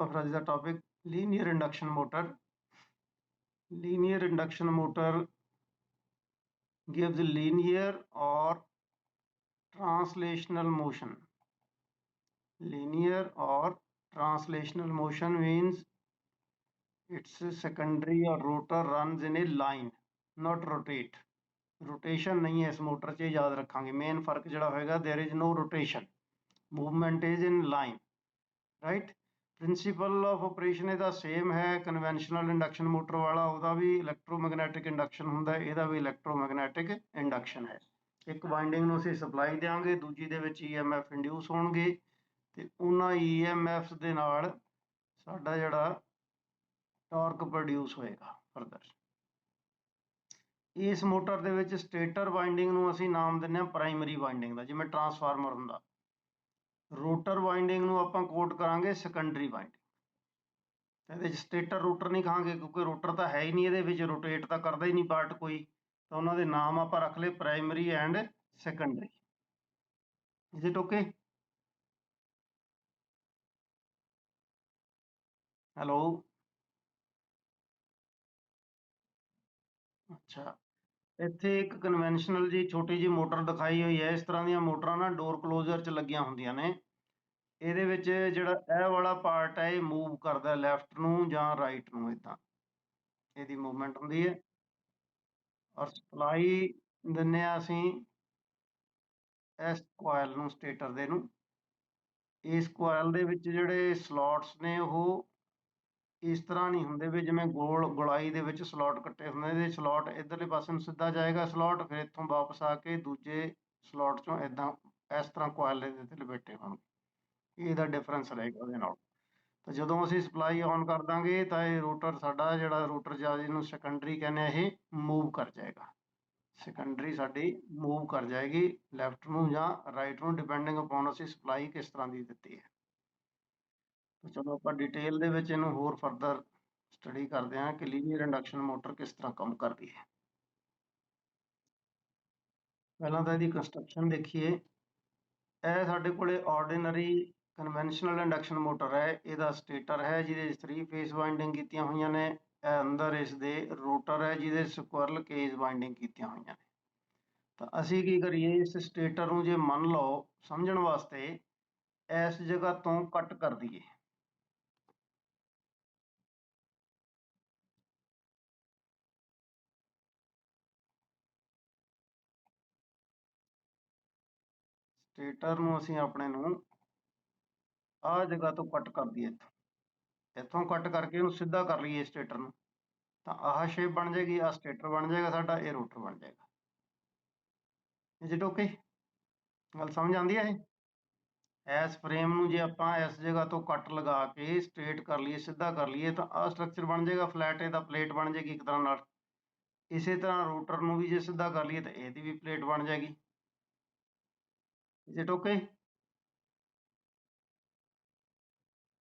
of the topic linear induction motor. Linear induction motor gives linear or translational motion. Linear or translational motion means its secondary or rotor runs in a line, not rotate. Rotation नहीं है इस motor से, याद रखांगे main फर्क जिहड़ा होएगा, there is no rotation, movement is in line, right? Principal of operation ਇਹਦਾ same है कन्वेंशनल इंडक्शन मोटर वाला, ਉਹਦਾ भी इलैक्ट्रोमैग्नैटिक इंडक्शन ਹੁੰਦਾ, ਇਹਦਾ भी इलैक्ट्रोमैग्नैटिक इंडक्शन है। एक वाइंडिंग ਨੂੰ ਅਸੀਂ ਸਪਲਾਈ ਦੇਵਾਂਗੇ, ਦੂਜੀ ਦੇ ਵਿੱਚ EMF ਇੰਡਿਊਸ ਹੋਣਗੇ ਤੇ ਉਹਨਾਂ EMFs ਦੇ ਨਾਲ ਸਾਡਾ ਜਿਹੜਾ ਟਾਰਕ ਪ੍ਰੋਡਿਊਸ ਹੋਏਗਾ ਫਰਦਰ। ਇਸ ਮੋਟਰ ਦੇ ਵਿੱਚ ਸਟੇਟਰ ਵਾइंडिंग ਨੂੰ ਅਸੀਂ ਨਾਮ ਦਿੰਦੇ ਹਾਂ ਪ੍ਰਾਇਮਰੀ ਵਾइंडिंग ਦਾ, ਜਿਵੇਂ ਟਰਾਂਸਫਾਰਮਰ ਹੁੰਦਾ। ਰੋਟਰ ਵਾइंडिंग ਨੂੰ ਆਪਾਂ ਕੋਟ ਕਰਾਂਗੇ ਸੈਕੰਡਰੀ ਵਾइंडिंग। ਇਹਦੇ ਵਿੱਚ ਸਟੇਟਰ ਰੋਟਰ ਨਹੀਂ ਕਹਾਂਗੇ ਕਿਉਂਕਿ ਰੋਟਰ ਤਾਂ ਹੈ ਹੀ ਨਹੀਂ ਇਹਦੇ ਵਿੱਚ, ਰੋਟੇਟ ਤਾਂ ਕਰਦਾ ਹੀ ਨਹੀਂ ਪਾਰਟ ਕੋਈ, ਤਾਂ ਉਹਨਾਂ ਦੇ ਨਾਮ ਆਪਾਂ ਰੱਖ ਲਏ primary and secondary. Is it okay? Hello, ਅੱਛਾ। ਇੱਥੇ ਇੱਕ ਕਨਵੈਨਸ਼ਨਲ ਜੀ ਛੋਟੀ ਜਿਹੀ ਮੋਟਰ ਦਿਖਾਈ ਹੋਈ ਹੈ। ਇਸ ਤਰ੍ਹਾਂ ਦੀਆਂ ਮੋਟਰਾਂ ਨਾ ਡੋਰ ਕਲੋਜ਼ਰ 'ਚ ਲੱਗੀਆਂ ਹੁੰਦੀਆਂ ਨੇ। ਇਹਦੇ ਵਿੱਚ ਜਿਹੜਾ ਇਹ ਵਾਲਾ ਪਾਰਟ ਹੈ ਇਹ ਮੂਵ ਕਰਦਾ ਲੈਫਟ ਨੂੰ ਜਾਂ ਰਾਈਟ ਨੂੰ, ਇੱਦਾਂ ਇਹਦੀ ਮੂਵਮੈਂਟ ਹੁੰਦੀ ਹੈ। ਔਰ ਸਪਲਾਈ ਦਿੰਦੇ ਹਾਂ ਅਸੀਂ ਇਸ ਕੋਇਲ ਨੂੰ, ਸਟੇਟਰ ਦੇ ਨੂੰ। ਇਸ ਕੋਇਲ ਦੇ ਵਿੱਚ ਜਿਹੜੇ ਸਲੋਟਸ ਨੇ ਉਹ ਇਸ ਤਰ੍ਹਾਂ ਨਹੀਂ ਹੁੰਦੇ ਵੀ ਜਿਵੇਂ ਗੋਲਾਈ ਦੇ ਵਿੱਚ ਸਲੋਟ ਕੱਟੇ ਹੁੰਦੇ, ਇਹਦੇ ਸਲੋਟ ਇੱਧਰਲੇ ਪਾਸੇ ਨੂੰ ਸਿੱਧਾ ਜਾਏਗਾ ਸਲੋਟ, ਫਿਰ ਇੱਥੋਂ ਵਾਪਸ ਆ ਕੇ ਦੂਜੇ ਸਲੋਟ 'ਚੋਂ ਇੱਦਾਂ ਇਸ ਤਰ੍ਹਾਂ ਕੋਇਲ ਦੇ 'ਤੇ ਲਪੇਟੇ ਹੋਣਗੇ। ਇਹਦਾ ਡਿਫਰੈਂਸ ਰਹੇਗਾ ਉਹਦੇ ਨਾਲ। ਤਾਂ ਜਦੋਂ ਅਸੀਂ ਸਪਲਾਈ ਔਨ ਕਰ ਦਾਂਗੇ ਤਾਂ ਇਹ ਰੋਟਰ ਸਾਡਾ ਜਿਹੜਾ ਰੋਟਰ ਜਾਂ ਜਿਹਨੂੰ ਸੈਕੰਡਰੀ ਕਹਿੰਦੇ ਆ, ਇਹ ਮੂਵ ਕਰ ਜਾਏਗਾ। ਸੈਕੰਡਰੀ ਸਾਡੀ ਮੂਵ ਕਰ ਜਾਏਗੀ ਲੈਫਟ ਨੂੰ ਜਾਂ ਰਾਈਟ ਨੂੰ, ਡਿਪੈਂਡਿੰਗ ਅਪੋਨ ਅਸੀਂ ਸਪਲਾਈ ਕਿਸ ਤਰ੍ਹਾਂ ਦੀ ਦਿੱਤੀ ਹੈ। ਤਾਂ ਚਲੋ ਆਪਾਂ ਡਿਟੇਲ ਦੇ ਵਿੱਚ ਇਹਨੂੰ ਹੋਰ ਫਰਦਰ ਸਟੱਡੀ ਕਰਦੇ ਹਾਂ ਕਿ ਲੀਨੀਅਰ ਇੰਡਕਸ਼ਨ ਮੋਟਰ ਕਿਸ ਤਰ੍ਹਾਂ ਕੰਮ ਕਰਦੀ ਹੈ। ਪਹਿਲਾਂ ਤਾਂ ਇਹਦੀ ਕੰਸਟਰਕਸ਼ਨ ਦੇਖੀਏ। ਇਹ ਸਾਡੇ ਕੋਲੇ ਆਰਡੀਨਰੀ ਕਨਵੈਨਸ਼ਨਲ ਇੰਡਕਸ਼ਨ ਮੋਟਰ ਹੈ। ਇਹਦਾ ਸਟੇਟਰ ਹੈ ਜਿਹਦੇ 3 ਫੇਸ ਵਾइंडिंग ਕੀਤੀਆਂ ਹੋਈਆਂ ਨੇ। ਇਹ ਅੰਦਰ ਇਸ ਦੇ ਰੋਟਰ ਹੈ ਜਿਹਦੇ ਸਕੁਅਰਲ ਕੇਜ ਵਾइंडिंग ਕੀਤੀਆਂ ਹੋਈਆਂ ਨੇ। ਤਾਂ ਅਸੀਂ ਕੀ ਕਰੀਏ, ਇਸ ਸਟੇਟਰ ਨੂੰ ਜੇ ਮੰਨ ਲਓ ਸਮਝਣ ਵਾਸਤੇ ਇਸ ਜਗ੍ਹਾ ਤੋਂ ਕੱਟ ਕਰ ਦਈਏ। ਸਟੇਟਰ ਨੂੰ ਅਸੀਂ ਆਪਣੇ ਨੂੰ ਆਹ ਜਗ੍ਹਾ ਤੋਂ ਕੱਟ ਕਰ ਦਈਏ, ਇੱਥੋਂ ਕੱਟ ਕਰਕੇ ਇਹਨੂੰ ਸਿੱਧਾ ਕਰ ਲਈਏ ਸਟੇਟਰ ਨੂੰ, ਤਾਂ ਆਹ ਸ਼ੇਪ ਬਣ ਜਾਏਗੀ। ਆਹ ਸਟੇਟਰ ਬਣ ਜਾਏਗਾ ਸਾਡਾ, ਇਹ ਰੋਟਰ ਬਣ ਜਾਏਗਾ। Is it okay? ਗੱਲ ਸਮਝ ਆਉਂਦੀ ਹੈ? ਇਸ ਫਰੇਮ ਨੂੰ ਜੇ ਆਪਾਂ ਇਸ ਜਗ੍ਹਾ ਤੋਂ ਕੱਟ ਲਗਾ ਕੇ ਸਟ੍ਰੇਟ ਕਰ ਲਈਏ, ਸਿੱਧਾ ਕਰ ਲਈਏ, ਤਾਂ ਆਹ ਸਟਰਕਚਰ ਬਣ ਜਾਏਗਾ ਫਲੈਟ। ਇਹਦਾ ਪਲੇਟ ਬਣ ਜਾਏਗੀ ਇੱਕ ਤਰ੍ਹਾਂ ਨਾਲ। ਇਸੇ ਤਰ੍ਹਾਂ ਰੋਟਰ ਨੂੰ ਵੀ ਜੇ ਸਿੱਧਾ ਕਰ ਲਈਏ ਤਾਂ ਇਹਦੀ ਵੀ ਪਲੇਟ ਬਣ ਜਾਏਗੀ। Is it okay?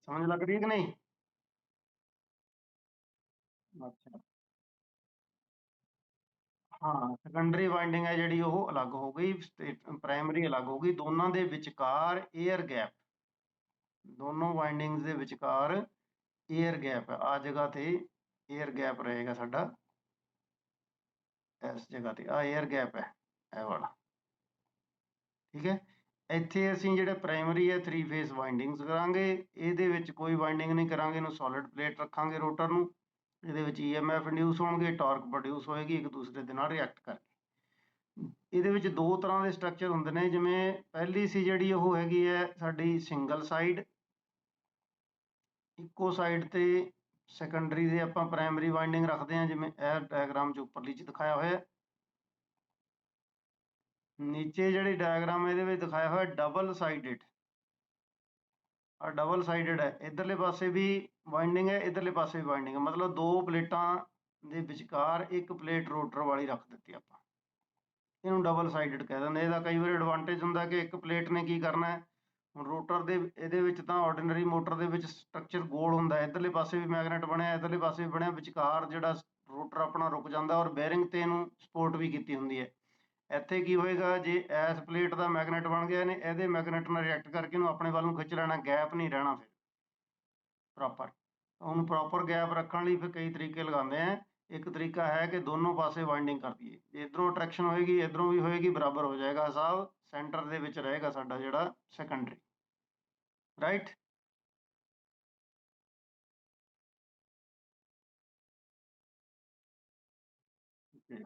ਸਮਝ ਲੱਗ ਰਹੀ ਹੈ ਕਿ ਨਹੀਂ? ਅੱਛਾ, ਹਾਂ, ਸੈਕੰਡਰੀ ਵਾइंडिंग ਹੈ ਜਿਹੜੀ ਉਹ ਅਲੱਗ ਹੋ ਗਈ, ਪ੍ਰਾਇਮਰੀ ਅਲੱਗ ਹੋ ਗਈ। ਦੋਨਾਂ ਦੇ ਵਿਚਕਾਰ 에ਅਰ ਗੈਪ, ਦੋਨੋਂ ਵਾइंडिंग्स ਦੇ ਵਿਚਕਾਰ 에ਅਰ ਗੈਪ ਹੈ। ਆ ਜਗ੍ਹਾ ਤੇ 에ਅਰ ਗੈਪ ਰਹੇਗਾ ਸਾਡਾ, ਇਸ ਜਗ੍ਹਾ ਤੇ ਆ 에ਅਰ ਗੈਪ ਹੈ ਇਹ ਵਾਲਾ, ਠੀਕ ਹੈ। ਇੱਥੇ ਅਸੀਂ ਜਿਹੜੇ ਪ੍ਰਾਇਮਰੀ ਹੈ 3 ਫੇਸ ਵਾइंडिंग्स ਕਰਾਂਗੇ, ਇਹਦੇ ਵਿੱਚ ਕੋਈ ਵਾइंडिंग ਨਹੀਂ ਕਰਾਂਗੇ, ਇਹਨੂੰ ਸੋਲਿਡ ਪਲੇਟ ਰੱਖਾਂਗੇ ਰੋਟਰ ਨੂੰ। ਇਹਦੇ ਵਿੱਚ EMF ਇੰਡਿਊਸ ਹੋਣਗੇ, ਟਾਰਕ ਪ੍ਰੋਡਿਊਸ ਹੋਏਗੀ ਇੱਕ ਦੂਸਰੇ ਦੇ ਨਾਲ ਰਿਐਕਟ ਕਰਕੇ। ਇਹਦੇ ਵਿੱਚ ਦੋ ਤਰ੍ਹਾਂ ਦੇ ਸਟਰਕਚਰ ਹੁੰਦੇ ਨੇ, ਜਿਵੇਂ ਪਹਿਲੀ ਸੀ ਜਿਹੜੀ ਉਹ ਹੈਗੀ ਹੈ ਸਾਡੀ ਸਿੰਗਲ ਸਾਈਡ, ਇੱਕੋ ਸਾਈਡ ਤੇ ਸੈਕੰਡਰੀ ਦੇ ਆਪਾਂ ਪ੍ਰਾਇਮਰੀ ਵਾइंडिंग ਰੱਖਦੇ ਹਾਂ, ਜਿਵੇਂ ਇਹ ਡਾਇਗਰਾਮ 'ਚ ਉੱਪਰਲੀ 'ਚ ਦਿਖਾਇਆ ਹੋਇਆ। ਨੀਚੇ ਜਿਹੜੀ ਡਾਇਗਰਾਮ ਇਹਦੇ ਵਿੱਚ ਦਿਖਾਇਆ ਹੋਇਆ ਡਬਲ ਸਾਈਡਡ, ਆ ਡਬਲ ਸਾਈਡਡ ਹੈ। ਇੱਧਰਲੇ ਪਾਸੇ ਵੀ ਵਾइंडिंग ਹੈ, ਇੱਧਰਲੇ ਪਾਸੇ ਵੀ ਵਾइंडिंग ਹੈ, ਮਤਲਬ ਦੋ ਪਲੇਟਾਂ ਦੇ ਵਿਚਕਾਰ ਇੱਕ ਪਲੇਟ ਰੋਟਰ ਵਾਲੀ ਰੱਖ ਦਿੱਤੀ ਆਪਾਂ, ਇਹਨੂੰ ਡਬਲ ਸਾਈਡਡ ਕਹਿ ਦਿੰਦੇ। ਇਹਦਾ ਕਈ ਵਾਰ ਐਡਵਾਂਟੇਜ ਹੁੰਦਾ ਕਿ ਇੱਕ ਪਲੇਟ ਨੇ ਕੀ ਕਰਨਾ ਹੈ, ਹੁਣ ਰੋਟਰ ਦੇ ਇਹਦੇ ਵਿੱਚ ਤਾਂ ਆਰਡੀਨਰੀ ਮੋਟਰ ਦੇ ਵਿੱਚ ਸਟਰਕਚਰ ਗੋਲ ਹੁੰਦਾ, ਇੱਧਰਲੇ ਪਾਸੇ ਵੀ ਮੈਗਨੇਟ ਬਣਿਆ, ਇੱਧਰਲੇ ਪਾਸੇ ਵੀ ਬਣਿਆ, ਵਿਚਕਾਰ ਜਿਹੜਾ ਰੋਟਰ ਆਪਣਾ ਰੁਕ ਜਾਂਦਾ ਔਰ ਬੈਰਿੰਗ ਤੇ ਇਹਨੂੰ ਸਪੋਰਟ ਵੀ ਕੀਤੀ ਹੁੰਦੀ ਹੈ। ਇੱਥੇ ਕੀ ਹੋਏਗਾ, ਜੇ ਇਸ ਪਲੇਟ ਦਾ ਮੈਗਨੇਟ ਬਣ ਗਿਆ, ਇਹਨੇ ਇਹਦੇ ਮੈਗਨੇਟ ਨਾਲ ਰਿਐਕਟ ਕਰਕੇ ਇਹਨੂੰ ਆਪਣੇ ਵੱਲ ਨੂੰ ਖਿੱਚ ਲੈਣਾ, ਗੈਪ ਨਹੀਂ ਰਹਿਣਾ ਫਿਰ। ਪ੍ਰੋਪਰ। ਉਹਨੂੰ ਪ੍ਰੋਪਰ ਗੈਪ ਰੱਖਣ ਲਈ ਫਿਰ ਕਈ ਤਰੀਕੇ ਲਗਾਉਂਦੇ ਆ। ਇੱਕ ਤਰੀਕਾ ਹੈ ਕਿ ਦੋਨੋਂ ਪਾਸੇ ਵਾਈਂਡਿੰਗ ਕਰ ਦਈਏ, ਜੇ ਇੱਧਰੋਂ ਅਟਰੈਕਸ਼ਨ ਹੋਏਗੀ ਇੱਧਰੋਂ ਵੀ ਹੋਏਗੀ, ਬਰਾਬਰ ਹੋ ਜਾਏਗਾ ਹਿਸਾਬ, ਸੈਂਟਰ ਦੇ ਵਿੱਚ ਰਹੇਗਾ ਸਾਡਾ ਜਿਹੜਾ ਸੈਕੰਡਰੀ, ਰਾਈਟ।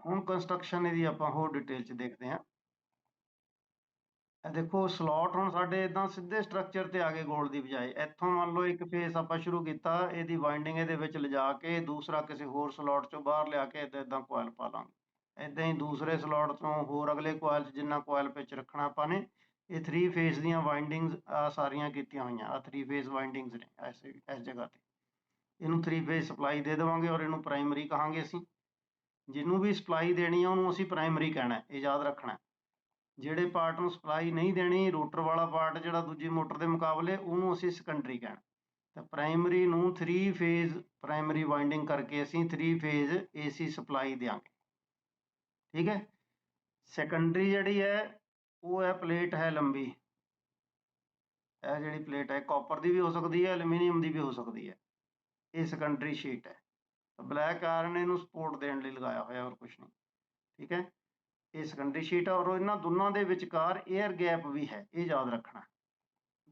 ਹੁਣ ਕੰਸਟਰਕਸ਼ਨ ਇਹਦੀ ਆਪਾਂ ਹੋਰ ਡਿਟੇਲ 'ਚ ਦੇਖਦੇ ਹਾਂ। ਇਹ ਦੇਖੋ ਸਲੋਟ ਹੁਣ ਸਾਡੇ ਇਦਾਂ ਸਿੱਧੇ ਸਟਰਕਚਰ ਤੇ ਆ ਗਏ ਗੋਲ ਦੀ ਬਜਾਏ। ਇੱਥੋਂ ਮੰਨ ਲਓ ਇੱਕ ਫੇਸ ਆਪਾਂ ਸ਼ੁਰੂ ਕੀਤਾ, ਇਹਦੀ ਵਾਈਂਡਿੰਗ ਇਹਦੇ ਵਿੱਚ ਲਿਜਾ ਕੇ ਦੂਸਰਾ ਕਿਸੇ ਹੋਰ ਸਲੋਟ 'ਚੋਂ ਬਾਹਰ ਲਿਆ ਕੇ ਇੱਦਾਂ ਕੋਇਲ ਪਾ ਲਾਂਗੇ। ਇੱਦਾਂ ਹੀ ਦੂਸਰੇ ਸਲੋਟ ਤੋਂ ਹੋਰ ਅਗਲੇ ਕੋਇਲ 'ਚ ਜਿੰਨਾ ਕੋਇਲ ਪਿੱਚ ਰੱਖਣਾ ਆਪਾਂ ਨੇ। ਇਹ 3 ਫੇਸ ਦੀਆਂ ਵਾਈਂਡਿੰਗਸ ਆ ਸਾਰੀਆਂ ਕੀਤੀਆਂ ਹੋਈਆਂ, ਆ 3 ਫੇਸ ਵਾਈਂਡਿੰਗਸ ਨੇ ਇਸ ਜਗ੍ਹਾ ਤੇ। ਇਹਨੂੰ 3 ਫੇਸ ਸਪਲਾਈ ਦੇ ਦੇਵਾਂਗੇ ਔਰ ਇਹਨੂੰ ਪ੍ਰਾਇਮਰੀ ਕਹਾਂਗੇ ਅਸੀਂ। ਜਿਹਨੂੰ ਵੀ ਸਪਲਾਈ ਦੇਣੀ ਆ ਉਹਨੂੰ ਅਸੀਂ ਪ੍ਰਾਇਮਰੀ ਕਹਿਣਾ, ਇਹ ਯਾਦ ਰੱਖਣਾ। ਜਿਹੜੇ ਪਾਰਟ ਨੂੰ ਸਪਲਾਈ ਨਹੀਂ ਦੇਣੀ, ਰੋਟਰ ਵਾਲਾ ਪਾਰਟ ਜਿਹੜਾ ਦੂਜੀ ਮੋਟਰ ਦੇ ਮੁਕਾਬਲੇ, ਉਹਨੂੰ ਅਸੀਂ ਸੈਕੰਡਰੀ ਕਹਿਣਾ। ਤਾਂ ਪ੍ਰਾਇਮਰੀ ਨੂੰ 3 ਫੇਜ਼ ਪ੍ਰਾਇਮਰੀ ਵਾਈਂਡਿੰਗ ਕਰਕੇ ਅਸੀਂ 3 ਫੇਜ਼ AC ਸਪਲਾਈ ਦਿਆਂਗੇ, ਠੀਕ ਹੈ। ਸੈਕੰਡਰੀ ਜਿਹੜੀ ਹੈ ਉਹ ਹੈ ਪਲੇਟ ਹੈ ਲੰਬੀ, ਇਹ ਜਿਹੜੀ ਪਲੇਟ ਹੈ ਕਾਪਰ ਦੀ ਵੀ ਹੋ ਸਕਦੀ ਹੈ, ਐਲੂਮੀਨੀਅਮ ਦੀ ਵੀ ਹੋ ਸਕਦੀ ਹੈ। ਇਹ ਸੈਕੰਡਰੀ ਸ਼ੀਟ ਹੈ, ਬਲੈਕ ਆਇਰਨ ਇਹਨੂੰ ਸਪੋਰਟ ਦੇਣ ਲਈ ਲਗਾਇਆ ਹੋਇਆ, ਹੋਰ ਕੁਛ ਨਹੀਂ, ਠੀਕ ਹੈ। ਇਹ ਸੈਕੰਡਰੀ ਸ਼ੀਟ ਹੈ ਔਰ ਇਹਨਾਂ ਦੋਨਾਂ ਦੇ ਵਿਚਕਾਰ 에ਅਰ ਗੈਪ ਵੀ ਹੈ, ਇਹ ਯਾਦ ਰੱਖਣਾ।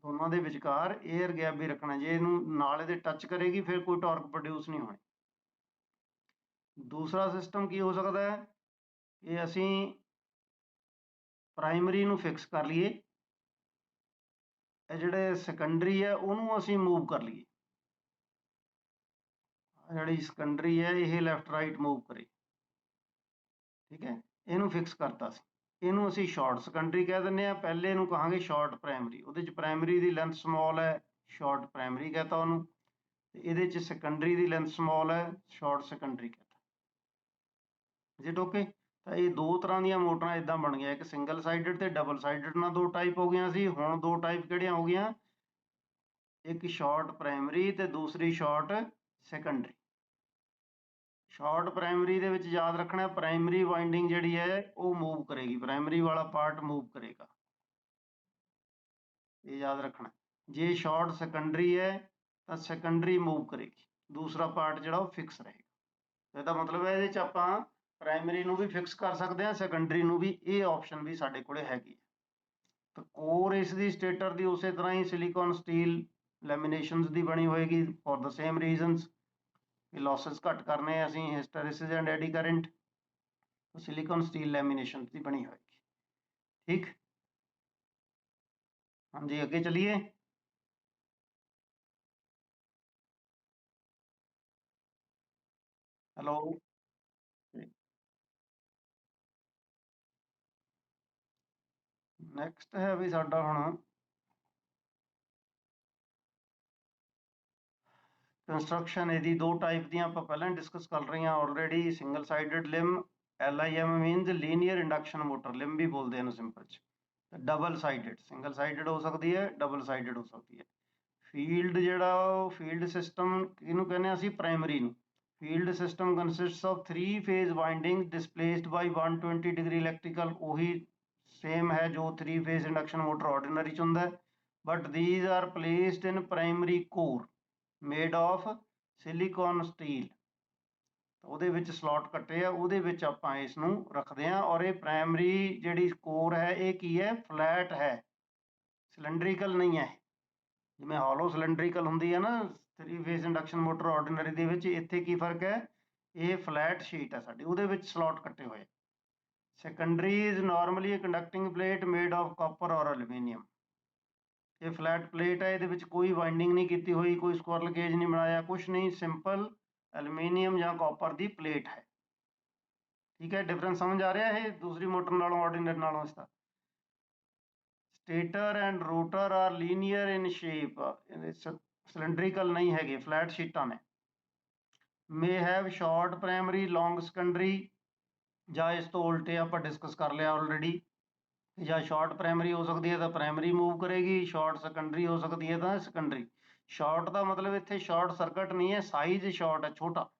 ਦੋਨਾਂ ਦੇ ਵਿਚਕਾਰ 에ਅਰ ਗੈਪ ਵੀ ਰੱਖਣਾ, ਜੇ ਇਹਨੂੰ ਨਾਲ ਇਹਦੇ ਟੱਚ ਕਰੇਗੀ ਫਿਰ ਕੋਈ ਟਾਰਕ ਪ੍ਰੋਡਿਊਸ ਨਹੀਂ ਹੋਣੀ। ਦੂਸਰਾ ਸਿਸਟਮ ਕੀ ਹੋ ਸਕਦਾ ਹੈ ਕਿ ਅਸੀਂ ਪ੍ਰਾਇਮਰੀ ਨੂੰ ਫਿਕਸ ਕਰ ਲਈਏ, ਇਹ ਜਿਹੜੇ ਸੈਕੰਡਰੀ ਹੈ ਉਹਨੂੰ ਅਸੀਂ ਮੂਵ ਕਰ ਲਈਏ। ਜਿਹੜੀ ਸੈਕੰਡਰੀ ਹੈ ਇਹ ਲੈਫਟ ਰਾਈਟ ਮੂਵ ਕਰੇ, ਠੀਕ ਹੈ। ਇਹਨੂੰ ਫਿਕਸ ਕਰਤਾ ਸੀ, ਇਹਨੂੰ ਅਸੀਂ ਸ਼ਾਰਟ ਸੈਕੰਡਰੀ ਕਹਿ ਦਿੰਦੇ ਹਾਂ। ਪਹਿਲੇ ਇਹਨੂੰ ਕਹਾਂਗੇ ਸ਼ਾਰਟ ਪ੍ਰਾਇਮਰੀ, ਉਹਦੇ 'ਚ ਪ੍ਰਾਇਮਰੀ ਦੀ ਲੈਂਥ ਸਮੌਲ ਹੈ, ਸ਼ਾਰਟ ਪ੍ਰਾਇਮਰੀ ਕਹਤਾ ਉਹਨੂੰ। ਤੇ ਇਹਦੇ 'ਚ ਸੈਕੰਡਰੀ ਦੀ ਲੈਂਥ ਸਮੌਲ ਹੈ, ਸ਼ਾਰਟ ਸੈਕੰਡਰੀ ਕਹਤਾ। It okay. ਤਾਂ ਇਹ ਦੋ ਤਰ੍ਹਾਂ ਦੀਆਂ ਮੋਟਰਾਂ ਇਦਾਂ ਬਣ ਗਈਆਂ, ਇੱਕ ਸਿੰਗਲ ਸਾਈਡਡ ਤੇ ਡਬਲ ਸਾਈਡਡ ਨਾਲ 2 ਟਾਈਪ ਹੋ ਗਈਆਂ ਸੀ। ਹੁਣ 2 ਟਾਈਪ ਕਿਹੜੀਆਂ ਹੋ ਗਈਆਂ, ਇੱਕ ਸ਼ਾਰਟ ਪ੍ਰਾਇਮਰੀ ਤੇ ਦੂਸਰੀ ਸ਼ਾਰਟ ਸੈਕੰਡਰੀ। ਸ਼ਾਰਟ ਪ੍ਰਾਇਮਰੀ ਦੇ ਵਿੱਚ ਯਾਦ ਰੱਖਣਾ, ਪ੍ਰਾਇਮਰੀ ਵਾਈਂਡਿੰਗ ਜਿਹੜੀ ਹੈ ਉਹ ਮੂਵ ਕਰੇਗੀ, ਪ੍ਰਾਇਮਰੀ ਵਾਲਾ ਪਾਰਟ ਮੂਵ ਕਰੇਗਾ, ਇਹ ਯਾਦ ਰੱਖਣਾ। ਜੇ ਸ਼ਾਰਟ ਸੈਕੰਡਰੀ ਹੈ ਤਾਂ ਸੈਕੰਡਰੀ ਮੂਵ ਕਰੇਗੀ, ਦੂਸਰਾ ਪਾਰਟ ਜਿਹੜਾ ਉਹ ਫਿਕਸ ਰਹੇਗਾ। ਇਹਦਾ ਮਤਲਬ ਹੈ ਇਹਦੇ 'ਚ ਆਪਾਂ ਪ੍ਰਾਇਮਰੀ ਨੂੰ ਵੀ ਫਿਕਸ ਕਰ ਸਕਦੇ ਹਾਂ, ਸੈਕੰਡਰੀ ਨੂੰ ਵੀ, ਇਹ ਆਪਸ਼ਨ ਵੀ ਸਾਡੇ ਕੋਲੇ ਹੈਗੀ। ਤਾਂ ਕੋਰ ਇਸ ਦੀ ਸਟੇਟਰ ਦੀ ਉਸੇ ਤਰ੍ਹਾਂ ਹੀ ਸਿਲੀਕਨ ਸਟੀਲ ਲੈਮੀਨੇਸ਼ਨਸ ਦੀ ਬਣੀ ਹੋਏਗੀ ਫॉर द सेम रीजंस ਕਿ ਲੌਸਸ ਘੱਟ ਕਰਨੇ ਅਸੀਂ, ਹਿਸਟੈਰਿਸਿਸ ਐਂਡ ਐਡੀ ਕਰੰਟ, ਸਿਲੀਕਨ ਸਟੀਲ ਲੈਮੀਨੇਸ਼ਨ ਦੀ ਬਣੀ ਹੋਏਗੀ, ਠੀਕ। ਹਾਂਜੀ ਅੱਗੇ ਚਲੀਏ। ਹੈਲੋ, ਨੈਕਸਟ ਹੈ ਵੀ ਸਾਡਾ ਹੁਣ ਕੰਸਟਰਕਸ਼ਨ। ਇਹਦੀ 2 ਟਾਈਪ ਦੀਆਂ ਆਪਾਂ ਪਹਿਲਾਂ ਡਿਸਕਸ ਕਰ ਰਹੇ ਹਾਂ already. Single sided LIM, LIM means linear induction motor, LIM ਵੀ ਬੋਲਦੇ ਇਹਨੂੰ ਸਿੰਪਲ 'ਚ। ਡਬਲ ਸਾਈਡਡ, ਸਿੰਗਲ ਸਾਈਡਡ ਹੋ ਸਕਦੀ ਹੈ, ਡਬਲ ਸਾਈਡਡ ਹੋ ਸਕਦੀ ਹੈ। ਫੀਲਡ ਜਿਹੜਾ ਉਹ ਫੀਲਡ ਸਿਸਟਮ ਇਹਨੂੰ ਕਹਿੰਦੇ ਹਾਂ ਅਸੀਂ ਪ੍ਰਾਇਮਰੀ ਨੂੰ। Field system consists of 3 phase winding displaced by 120 degree electrical, ਉਹੀ ਸੇਮ ਹੈ ਜੋ 3 ਫੇਜ਼ ਇੰਡਕਸ਼ਨ ਮੋਟਰ ਆਰਡੀਨਰੀ 'ਚ ਹੁੰਦਾ। But these are placed in primary core made of silicon steel। ਉਹਦੇ ਵਿੱਚ ਸਲੋਟ ਕੱਟੇ ਆ, ਉਹਦੇ ਵਿੱਚ ਆਪਾਂ ਇਸ ਨੂੰ ਰੱਖਦੇ ਹਾਂ। ਔਰ ਇਹ ਪ੍ਰਾਇਮਰੀ ਜਿਹੜੀ ਕੋਰ ਹੈ ਇਹ ਕੀ ਹੈ, ਫਲੈਟ ਹੈ, ਸਿਲੰਡਰੀਕਲ ਨਹੀਂ ਹੈ। ਜਿਵੇਂ ਹਾਲੋ ਸਿਲੰਡਰੀਕਲ ਹੁੰਦੀ ਹੈ ਨਾ 3 ਫੇਜ਼ ਇੰਡਕਸ਼ਨ ਮੋਟਰ ਆਰਡੀਨਰੀ ਦੇ ਵਿੱਚ, ਇੱਥੇ ਕੀ ਫਰਕ ਹੈ, ਇਹ ਫਲੈਟ ਸ਼ੀਟ ਹੈ ਸਾਡੀ, ਉਹਦੇ ਵਿੱਚ ਸਲੋਟ ਕੱਟੇ ਹੋਏ। Secondary is normally a conducting plate made of copper or aluminium. ਇਹ ਫਲੈਟ ਪਲੇਟ ਹੈ, ਇਹਦੇ ਵਿੱਚ ਕੋਈ ਵਾਈਂਡਿੰਗ ਨਹੀਂ ਕੀਤੀ ਹੋਈ, ਕੋਈ ਸਕੁਅਰਲ ਗੇਜ ਨਹੀਂ ਬਣਾਇਆ, ਕੁਛ ਨਹੀਂ, ਸਿੰਪਲ ਐਲੂਮੀਨੀਅਮ ਜਾਂ ਕਾਪਰ ਦੀ ਪਲੇਟ ਹੈ, ਠੀਕ ਹੈ। ਡਿਫਰੈਂਸ ਸਮਝ ਆ ਰਿਹਾ ਇਹ ਦੂਸਰੀ ਮੋਟਰ ਨਾਲੋਂ, ਆਰਡੀਨਰੀ ਨਾਲੋਂ ਇਸਦਾ। Stator and rotor are linear in shape, cylindrical ਨਹੀਂ ਹੈਗੇ, ਫਲੈਟ ਸ਼ੀਟਾਂ ਨੇ। May have short primary long secondary, ਜਾਂ ਇਸ ਤੋਂ ਉਲਟੇ ਆਪਾਂ ਡਿਸਕਸ ਕਰ ਲਿਆ ਆਲਰੇਡੀ, ਜਾਂ ਸ਼ਾਰਟ ਪ੍ਰਾਇਮਰੀ ਹੋ ਸਕਦੀ ਹੈ ਤਾਂ ਪ੍ਰਾਇਮਰੀ ਮੂਵ ਕਰੇਗੀ, ਸ਼ਾਰਟ ਸੈਕੰਡਰੀ ਹੋ ਸਕਦੀ ਹੈ ਤਾਂ ਸੈਕੰਡਰੀ। ਸ਼ਾਰਟ ਦਾ ਮਤਲਬ ਇੱਥੇ ਸ਼ਾਰਟ ਸਰਕਟ ਨਹੀਂ ਹੈ, ਸਾਈਜ਼ ਸ਼ਾਰਟ ਹੈ, ਛੋਟਾ,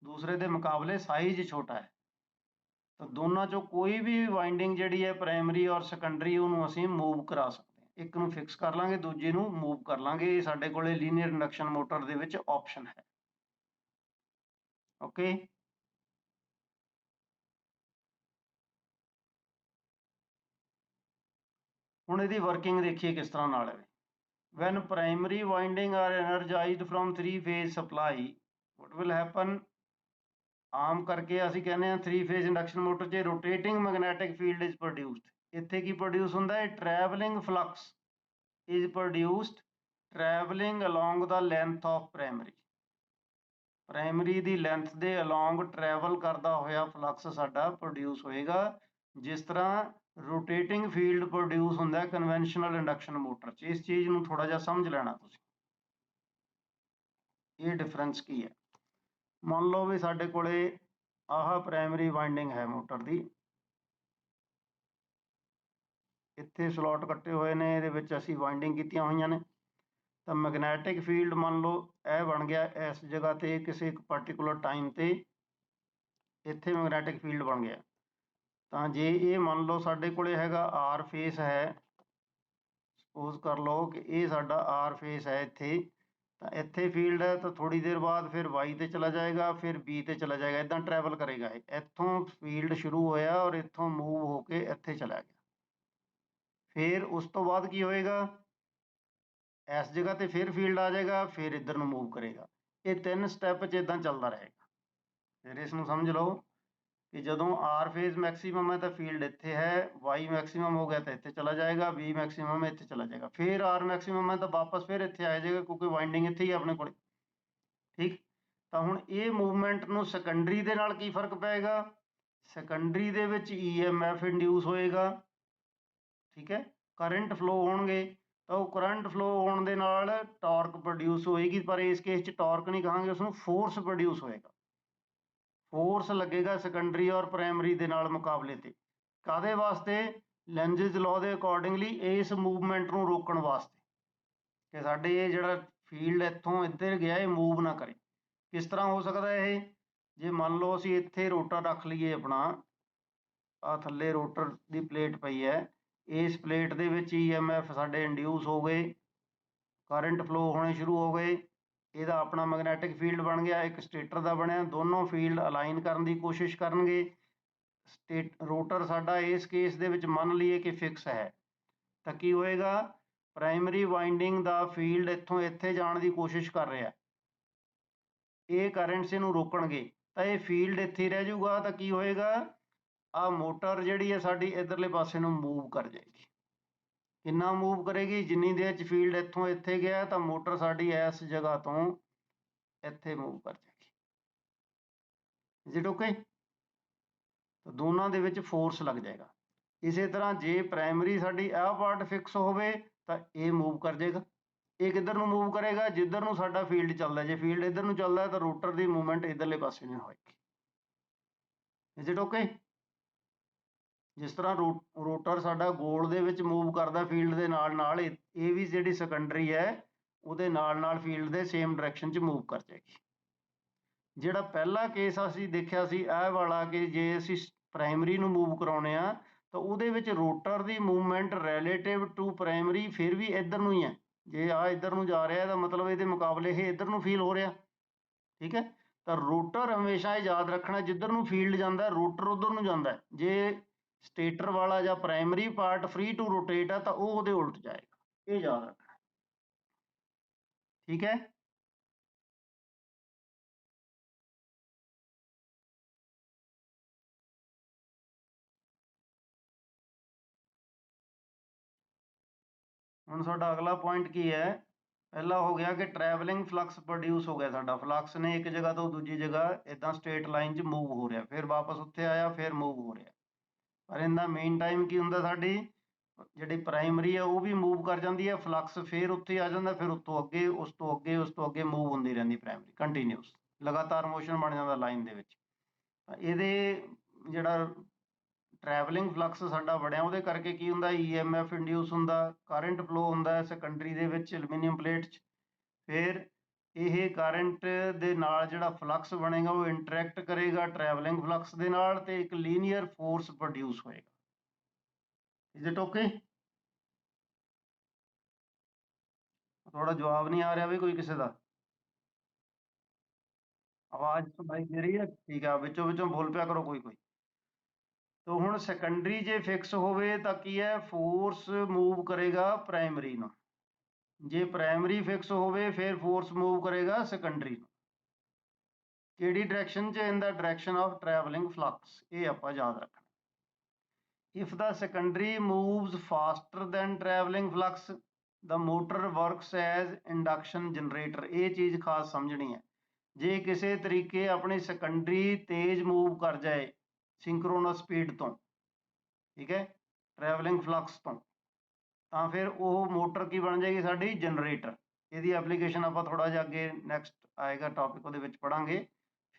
ਦੂਸਰੇ ਦੇ ਮੁਕਾਬਲੇ ਸਾਈਜ਼ ਛੋਟਾ ਹੈ। ਤਾਂ ਦੋਨਾਂ ਚੋਂ ਕੋਈ ਵੀ ਵਾਈਂਡਿੰਗ ਜਿਹੜੀ ਹੈ ਪ੍ਰਾਇਮਰੀ ਔਰ ਸੈਕੰਡਰੀ, ਉਹਨੂੰ ਅਸੀਂ ਮੂਵ ਕਰਾ ਸਕਦੇ ਹਾਂ। ਇੱਕ ਨੂੰ ਫਿਕਸ ਕਰ ਲਾਂਗੇ, ਦੂਜੇ ਨੂੰ ਮੂਵ ਕਰ ਲਾਂਗੇ। ਇਹ ਸਾਡੇ ਕੋਲੇ ਲੀਨੀਅਰ ਇੰਡਕਸ਼ਨ ਮੋਟਰ ਦੇ ਵਿੱਚ ਆਪਸ਼ਨ ਹੈ। ਓਕੇ, ਹੁਣ ਇਹਦੀ ਵਰਕਿੰਗ ਦੇਖੀਏ ਕਿਸ ਤਰ੍ਹਾਂ ਨਾਲ ਹੈ। when primary winding are energized from 3-phase supply, what will happen? ਆਮ ਕਰਕੇ ਅਸੀਂ ਕਹਿੰਦੇ ਹਾਂ 3-phase ਇੰਡਕਸ਼ਨ ਮੋਟਰ 'ਚ rotating magnetic field is produced. ਇੱਥੇ ਕੀ ਪ੍ਰੋਡਿਊਸ ਹੁੰਦਾ ਹੈ? Travelling flux is produced travelling along the length of primary. Primary ਦੀ length ਦੇ ਅਲੋਂਗ ਟਰੈਵਲ ਕਰਦਾ ਹੋਇਆ ਫਲਕਸ ਸਾਡਾ ਪ੍ਰੋਡਿਊਸ ਹੋਏਗਾ, ਜਿਸ ਤਰ੍ਹਾਂ ਰੋਟੇਟਿੰਗ ਫੀਲਡ ਪ੍ਰੋਡਿਊਸ ਹੁੰਦਾ ਹੈ ਕਨਵੈਨਸ਼ਨਲ ਇੰਡਕਸ਼ਨ ਮੋਟਰ 'ਚ। ਇਸ ਚੀਜ਼ ਨੂੰ ਥੋੜਾ ਜਿਹਾ ਸਮਝ ਲੈਣਾ ਤੁਸੀਂ, ਇਹ ਡਿਫਰੈਂਸ ਕੀ ਹੈ। ਮੰਨ ਲਓ ਵੀ ਸਾਡੇ ਕੋਲੇ ਆਹ ਪ੍ਰਾਇਮਰੀ ਵਾਈਂਡਿੰਗ ਹੈ ਮੋਟਰ ਦੀ, ਇੱਥੇ ਸਲੋਟ ਕੱਟੇ ਹੋਏ ਨੇ, ਇਹਦੇ ਵਿੱਚ ਅਸੀਂ ਵਾਈਂਡਿੰਗ ਕੀਤੀਆਂ ਹੋਈਆਂ ਨੇ। ਤਾਂ ਮੈਗਨੈਟਿਕ ਫੀਲਡ ਮੰਨ ਲਓ ਇਹ ਬਣ ਗਿਆ ਇਸ ਜਗ੍ਹਾ ਤੇ, ਕਿਸੇ ਇੱਕ ਪਾਰਟੀਕੂਲਰ ਟਾਈਮ ਤੇ ਇੱਥੇ ਮੈਗਨੈਟਿਕ ਫੀਲਡ ਬਣ ਗਿਆ। ਤਾਂ ਜੇ ਇਹ ਮੰਨ ਲਓ ਸਾਡੇ ਕੋਲੇ ਹੈਗਾ ਆਰ ਫੇਸ ਹੈ, ਸਪੋਜ਼ ਕਰ ਲਓ ਕਿ ਇਹ ਸਾਡਾ ਆਰ ਫੇਸ ਹੈ ਇੱਥੇ, ਤਾਂ ਇੱਥੇ ਫੀਲਡ ਹੈ, ਤਾਂ ਥੋੜੀ ਦੇਰ ਬਾਅਦ ਫਿਰ ਵਾਈ ਤੇ ਚਲਾ ਜਾਏਗਾ, ਫਿਰ ਬੀ ਤੇ ਚਲਾ ਜਾਏਗਾ, ਇੱਦਾਂ ਟਰੈਵਲ ਕਰੇਗਾ ਇਹ। ਇੱਥੋਂ ਫੀਲਡ ਸ਼ੁਰੂ ਹੋਇਆ ਔਰ ਇੱਥੋਂ ਮੂਵ ਹੋ ਕੇ ਇੱਥੇ ਚਲਾ ਗਿਆ। ਫਿਰ ਉਸ ਤੋਂ ਬਾਅਦ ਕੀ ਹੋਏਗਾ? ਇਸ ਜਗ੍ਹਾ ਤੇ ਫਿਰ ਫੀਲਡ ਆ ਜਾਏਗਾ, ਫਿਰ ਇੱਧਰ ਨੂੰ ਮੂਵ ਕਰੇਗਾ। ਇਹ 3 ਸਟੈਪ 'ਚ ਇੱਦਾਂ ਚੱਲਦਾ ਰਹੇਗਾ। ਫਿਰ ਇਸ ਨੂੰ ਸਮਝ ਲਓ ਕਿ ਜਦੋਂ ਆਰ ਫੇਜ਼ ਮੈਕਸੀਮਮ ਹੈ ਤਾਂ ਫੀਲਡ ਇੱਥੇ ਹੈ, ਵਾਈ ਮੈਕਸੀਮਮ ਹੋ ਗਿਆ ਤਾਂ ਇੱਥੇ ਚਲਾ ਜਾਏਗਾ, ਬੀ ਮੈਕਸੀਮਮ ਹੈ ਇੱਥੇ ਚਲਾ ਜਾਏਗਾ, ਫਿਰ ਆਰ ਮੈਕਸੀਮਮ ਹੈ ਤਾਂ ਵਾਪਸ ਫਿਰ ਇੱਥੇ ਆ ਜਾਏਗਾ, ਕਿਉਂਕਿ ਵਾਈਂਡਿੰਗ ਇੱਥੇ ਹੀ ਹੈ ਆਪਣੇ ਕੋਲ। ਠੀਕ, ਤਾਂ ਹੁਣ ਇਹ ਮੂਵਮੈਂਟ ਨੂੰ ਸੈਕੰਡਰੀ ਦੇ ਨਾਲ ਕੀ ਫਰਕ ਪਏਗਾ? ਸੈਕੰਡਰੀ ਦੇ ਵਿੱਚ EMF ਇੰਡਿਊਸ ਹੋਏਗਾ, ਠੀਕ ਹੈ, ਕਰੰਟ ਫਲੋ ਹੋਣਗੇ, ਤਾਂ ਉਹ ਕਰੰਟ ਫਲੋ ਹੋਣ ਦੇ ਨਾਲ ਟਾਰਕ ਪ੍ਰੋਡਿਊਸ ਹੋਏਗੀ, ਪਰ ਇਸ ਕੇਸ 'ਚ ਟਾਰਕ ਨਹੀਂ ਕਹਾਂਗੇ, ਉਸਨੂੰ ਫੋਰਸ ਪ੍ਰੋਡਿਊਸ ਹੋਏਗਾ। ਫੋਰਸ ਲੱਗੇਗਾ ਸੈਕੰਡਰੀ ਔਰ ਪ੍ਰਾਇਮਰੀ ਦੇ ਨਾਲ ਮੁਕਾਬਲੇ ਤੇ। ਕਾਹਦੇ ਵਾਸਤੇ? ਲੈਂਜਸ ਲਾਅ ਦੇ ਅਕੋਰਡਿੰਗਲੀ ਇਸ ਮੂਵਮੈਂਟ ਨੂੰ ਰੋਕਣ ਵਾਸਤੇ, ਕਿ ਸਾਡੇ ਇਹ ਜਿਹੜਾ ਫੀਲਡ ਇੱਥੋਂ ਇੱਧਰ ਗਿਆ ਇਹ ਮੂਵ ਨਾ ਕਰੇ। ਕਿਸ ਤਰ੍ਹਾਂ ਹੋ ਸਕਦਾ ਇਹ? ਜੇ ਮੰਨ ਲਓ ਅਸੀਂ ਇੱਥੇ ਰੋਟਰ ਰੱਖ ਲਈਏ ਆਪਣਾ, ਆਹ ਥੱਲੇ ਰੋਟਰ ਦੀ ਪਲੇਟ ਪਈ ਹੈ, ਇਸ ਪਲੇਟ ਦੇ ਵਿੱਚ EMF ਸਾਡੇ ਇੰਡਿਊਸ ਹੋ ਗਏ, ਕਰੰਟ ਫਲੋ ਹੋਣੇ ਸ਼ੁਰੂ ਹੋ ਗਏ, ਇਹਦਾ ਆਪਣਾ ਮੈਗਨੈਟਿਕ ਫੀਲਡ ਬਣ ਗਿਆ, ਇੱਕ ਸਟੇਟਰ ਦਾ ਬਣਿਆ, ਦੋਨੋਂ ਫੀਲਡ ਅਲਾਈਨ ਕਰਨ ਦੀ ਕੋਸ਼ਿਸ਼ ਕਰਨਗੇ। ਰੋਟਰ ਸਾਡਾ ਇਸ ਕੇਸ ਦੇ ਵਿੱਚ ਮੰਨ ਲਈਏ ਕਿ ਫਿਕਸ ਹੈ, ਤਾਂ ਕੀ ਹੋਏਗਾ? ਪ੍ਰਾਇਮਰੀ ਵਾਈਂਡਿੰਗ ਦਾ ਫੀਲਡ ਇੱਥੋਂ ਇੱਥੇ ਜਾਣ ਦੀ ਕੋਸ਼ਿਸ਼ ਕਰ ਰਿਹਾ, ਇਹ ਕਰੰਟਸ ਇਹਨੂੰ ਰੋਕਣਗੇ, ਤਾਂ ਇਹ ਫੀਲਡ ਇੱਥੇ ਰਹਿ ਜਾਊਗਾ। ਤਾਂ ਕੀ ਹੋਏਗਾ? ਆਹ ਮੋਟਰ ਜਿਹੜੀ ਹੈ ਸਾਡੀ ਇੱਧਰਲੇ ਪਾਸੇ ਨੂੰ ਮੂਵ ਕਰ ਜਾਏਗੀ। ਕਿੰਨਾ ਮੂਵ ਕਰੇਗੀ? ਜਿੰਨੀ ਦੇਰ 'ਚ ਫੀਲਡ ਇੱਥੋਂ ਇੱਥੇ ਗਿਆ ਤਾਂ ਮੋਟਰ ਸਾਡੀ ਇਸ ਜਗ੍ਹਾ ਤੋਂ ਇੱਥੇ ਮੂਵ ਕਰ ਜਾਏਗੀ। Is it okay? ਤਾਂ ਦੋਨਾਂ ਦੇ ਵਿੱਚ ਫੋਰਸ ਲੱਗ ਜਾਏਗਾ। ਇਸੇ ਤਰ੍ਹਾਂ ਜੇ ਪ੍ਰਾਇਮਰੀ ਸਾਡੀ ਆਹ ਪਾਰਟ ਫਿਕਸ ਹੋਵੇ ਤਾਂ ਇਹ ਮੂਵ ਕਰ ਜਾਏਗਾ। ਇਹ ਕਿੱਧਰ ਨੂੰ ਮੂਵ ਕਰੇਗਾ? ਜਿੱਧਰ ਨੂੰ ਸਾਡਾ ਫੀਲਡ ਚੱਲਦਾ। ਜੇ ਫੀਲਡ ਇੱਧਰ ਨੂੰ ਚੱਲਦਾ ਤਾਂ ਰੋਟਰ ਦੀ ਮੂਵਮੈਂਟ ਇੱਧਰਲੇ ਪਾਸੇ ਨੂੰ ਹੋਏਗੀ। Is it okay? ਜਿਸ ਤਰ੍ਹਾਂ ਰੋਟਰ ਸਾਡਾ ਗੋਲ ਦੇ ਵਿੱਚ ਮੂਵ ਕਰਦਾ ਫੀਲਡ ਦੇ ਨਾਲ ਨਾਲ, ਇਹ ਵੀ ਜਿਹੜੀ ਸੈਕੰਡਰੀ ਹੈ ਉਹਦੇ ਨਾਲ ਨਾਲ ਫੀਲਡ ਦੇ ਸੇਮ ਡਾਇਰੈਕਸ਼ਨ 'ਚ ਮੂਵ ਕਰ ਜਾਏਗੀ। ਜਿਹੜਾ ਪਹਿਲਾ ਕੇਸ ਅਸੀਂ ਦੇਖਿਆ ਸੀ ਇਹ ਵਾਲਾ, ਕਿ ਜੇ ਅਸੀਂ ਪ੍ਰਾਇਮਰੀ ਨੂੰ ਮੂਵ ਕਰਾਉਣੇ ਆ ਤਾਂ ਉਹਦੇ ਵਿੱਚ rotor the movement relative to primary ਫਿਰ ਵੀ ਇੱਧਰ ਨੂੰ ਹੀ ਹੈ। ਜੇ ਆ ਇੱਧਰ ਨੂੰ ਜਾ ਰਿਹਾ ਤਾਂ ਮਤਲਬ ਇਹਦੇ ਮੁਕਾਬਲੇ ਇਹ ਇੱਧਰ ਨੂੰ ਫੀਲ ਹੋ ਰਿਹਾ, ਠੀਕ ਹੈ। ਤਾਂ ਰੋਟਰ ਹਮੇਸ਼ਾ ਇਹ ਯਾਦ ਰੱਖਣਾ, ਜਿੱਧਰ ਨੂੰ ਫੀਲਡ ਜਾਂਦਾ ਰੋਟਰ ਉੱਧਰ ਨੂੰ ਜਾਂਦਾ। ਜੇ ਸਟੇਟਰ ਵਾਲਾ ਜਾਂ primary part free to rotate ਆ ਤਾਂ ਉਹ ਉਹਦੇ ਉਲਟ ਜਾਏਗਾ, ਇਹ ਯਾਦ ਰੱਖਣਾ, ਠੀਕ ਹੈ। ਹੁਣ ਸਾਡਾ ਅਗਲਾ ਪੁਆਇੰਟ ਕੀ ਹੈ? ਪਹਿਲਾ ਹੋ ਗਿਆ ਕਿ ਟਰੈਵਲਿੰਗ ਫਲਕਸ ਪ੍ਰੋਡਿਊਸ ਹੋ ਗਿਆ ਸਾਡਾ, ਫਲਕਸ ਨੇ ਇੱਕ ਜਗ੍ਹਾ ਤੋਂ ਦੂਜੀ ਜਗ੍ਹਾ ਇੱਦਾਂ ਸਟ੍ਰੇਟ ਲਾਈਨ 'ਚ ਮੂਵ ਹੋ ਰਿਹਾ, ਫਿਰ ਵਾਪਸ ਉੱਥੇ ਆਇਆ, ਫਿਰ ਮੂਵ ਹੋ ਰਿਹਾ। ਪਰ ਇਹਦਾ ਮੇਨ ਟਾਈਮ ਕੀ ਹੁੰਦਾ? ਸਾਡੀ ਜਿਹੜੀ ਪ੍ਰਾਇਮਰੀ ਹੈ ਉਹ ਵੀ ਮੂਵ ਕਰ ਜਾਂਦੀ ਹੈ, ਫਲਕਸ ਫਿਰ ਉੱਥੇ ਆ ਜਾਂਦਾ, ਫਿਰ ਉੱਤੋਂ ਅੱਗੇ, ਉਸ ਤੋਂ ਅੱਗੇ, ਉਸ ਤੋਂ ਅੱਗੇ ਮੂਵ ਹੁੰਦੀ ਰਹਿੰਦੀ ਪ੍ਰਾਇਮਰੀ, ਕੰਟੀਨਿਊਸ ਲਗਾਤਾਰ ਮੋਸ਼ਨ ਬਣ ਜਾਂਦਾ ਲਾਈਨ ਦੇ ਵਿੱਚ। ਤਾਂ ਇਹਦੇ ਜਿਹੜਾ ਟਰੈਵਲਿੰਗ ਫਲਕਸ ਸਾਡਾ ਬਣਿਆ ਉਹਦੇ ਕਰਕੇ ਕੀ ਹੁੰਦਾ? EMF ਇੰਡਿਊਸ ਹੁੰਦਾ, ਕਰੰਟ ਫਲੋ ਹੁੰਦਾ ਸੈਕੰਡਰੀ ਦੇ ਵਿੱਚ ਐਲੂਮੀਨੀਅਮ ਪਲੇਟ 'ਚ। ਫਿਰ ਇਹ ਕਰੰਟ ਦੇ ਨਾਲ ਜਿਹੜਾ ਫਲਕਸ ਬਣੇਗਾ ਉਹ ਇੰਟਰੈਕਟ ਕਰੇਗਾ ਟਰੈਵਲਿੰਗ ਫਲਕਸ ਦੇ ਨਾਲ, ਤੇ ਇੱਕ ਲੀਨੀਅਰ ਫੋਰਸ ਪ੍ਰੋਡਿਊਸ ਹੋਏਗਾ। Is it okay? थोड़ा जवाब नहीं आ रहा भी कोई किसी का? आवाज सुनाई दे रही है? ठीक है, विचों विचों बोल पिया करो कोई कोई। तो हुण सैकेंडरी जे फिक्स होवे तां की है, फोर्स मूव करेगा प्राइमरी ਨੂੰ। ਜੇ ਪ੍ਰਾਇਮਰੀ ਫਿਕਸ ਹੋਵੇ ਫਿਰ ਫੋਰਸ ਮੂਵ ਕਰੇਗਾ ਸੈਕੰਡਰੀ ਨੂੰ। ਕਿਹੜੀ ਡਾਇਰੈਕਸ਼ਨ 'ਚ? In the direction of travelling flux. ਇਹ ਆਪਾਂ ਯਾਦ ਰੱਖਣਾ। If the secondary moves faster than travelling flux the motor works as induction generator. ਇਹ ਚੀਜ਼ ਖਾਸ ਸਮਝਣੀ ਹੈ। ਜੇ ਕਿਸੇ ਤਰੀਕੇ ਆਪਣੀ ਸੈਕੰਡਰੀ ਤੇਜ਼ ਮੂਵ ਕਰ ਜਾਏ ਸਿੰਕਰੋਨਸ ਸਪੀਡ ਤੋਂ, ਠੀਕ ਹੈ, ਟਰੈਵਲਿੰਗ ਫਲਕਸ ਤੋਂ, ਤਾਂ ਫਿਰ ਉਹ ਮੋਟਰ ਕੀ ਬਣ ਜਾਏਗੀ ਸਾਡੀ? ਜਨਰੇਟਰ। ਇਹਦੀ ਐਪਲੀਕੇਸ਼ਨ ਆਪਾਂ ਥੋੜਾ ਜਿਹਾ ਅੱਗੇ ਨੈਕਸਟ ਆਏਗਾ ਟੌਪਿਕ, ਉਹਦੇ ਵਿੱਚ ਪੜਾਂਗੇ।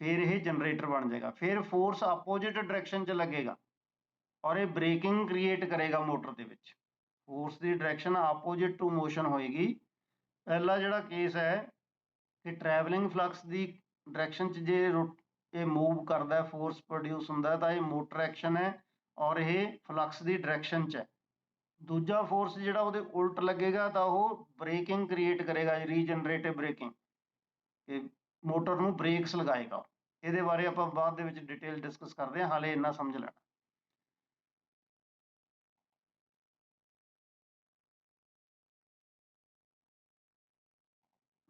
ਫਿਰ ਇਹ ਜਨਰੇਟਰ ਬਣ ਜਾਏਗਾ। ਫਿਰ ਫੋਰਸ ਆਪੋजिट ਡਾਇਰੈਕਸ਼ਨ 'ਚ ਲੱਗੇਗਾ ਔਰ ਇਹ ਬ੍ਰੇਕਿੰਗ ਕ੍ਰੀਏਟ ਕਰੇਗਾ ਮੋਟਰ ਦੇ ਵਿੱਚ। Force the direction ਆਪੋजिट to motion ਹੋਏਗੀ। ਪਹਿਲਾ ਜਿਹੜਾ ਕੇਸ ਹੈ ਕਿ ਟਰੈਵਲਿੰਗ ਫਲਕਸ ਦੀ ਡਾਇਰੈਕਸ਼ਨ 'ਚ ਜੇ ਇਹ ਮੂਵ ਕਰਦਾ, ਫੋਰਸ ਪ੍ਰੋਡਿਊਸ ਹੁੰਦਾ, ਤਾਂ ਇਹ ਮੋਟਰ ਐਕਸ਼ਨ ਹੈ ਔਰ ਇਹ ਫਲਕਸ ਦੀ ਡਾਇਰੈਕਸ਼ਨ 'ਚ ਹੈ। ਦੂਜਾ ਫੋਰਸ ਜਿਹੜਾ ਉਹਦੇ ਉਲਟ ਲੱਗੇਗਾ ਤਾਂ ਉਹ ਬ੍ਰੇਕਿੰਗ ਕ੍ਰੀਏਟ ਕਰੇਗਾ, ਰੀਜਨਰੇਟਿਵ ਬ੍ਰੇਕਿੰਗ, ਇਹ ਮੋਟਰ ਨੂੰ ਬ੍ਰੇਕਸ ਲਗਾਏਗਾ। ਇਹਦੇ ਬਾਰੇ ਆਪਾਂ ਬਾਅਦ ਦੇ ਵਿੱਚ ਡਿਟੇਲ ਡਿਸਕਸ ਕਰਦੇ ਹਾਂ, ਹਾਲੇ ਇੰਨਾ ਸਮਝ ਲੈਣਾ।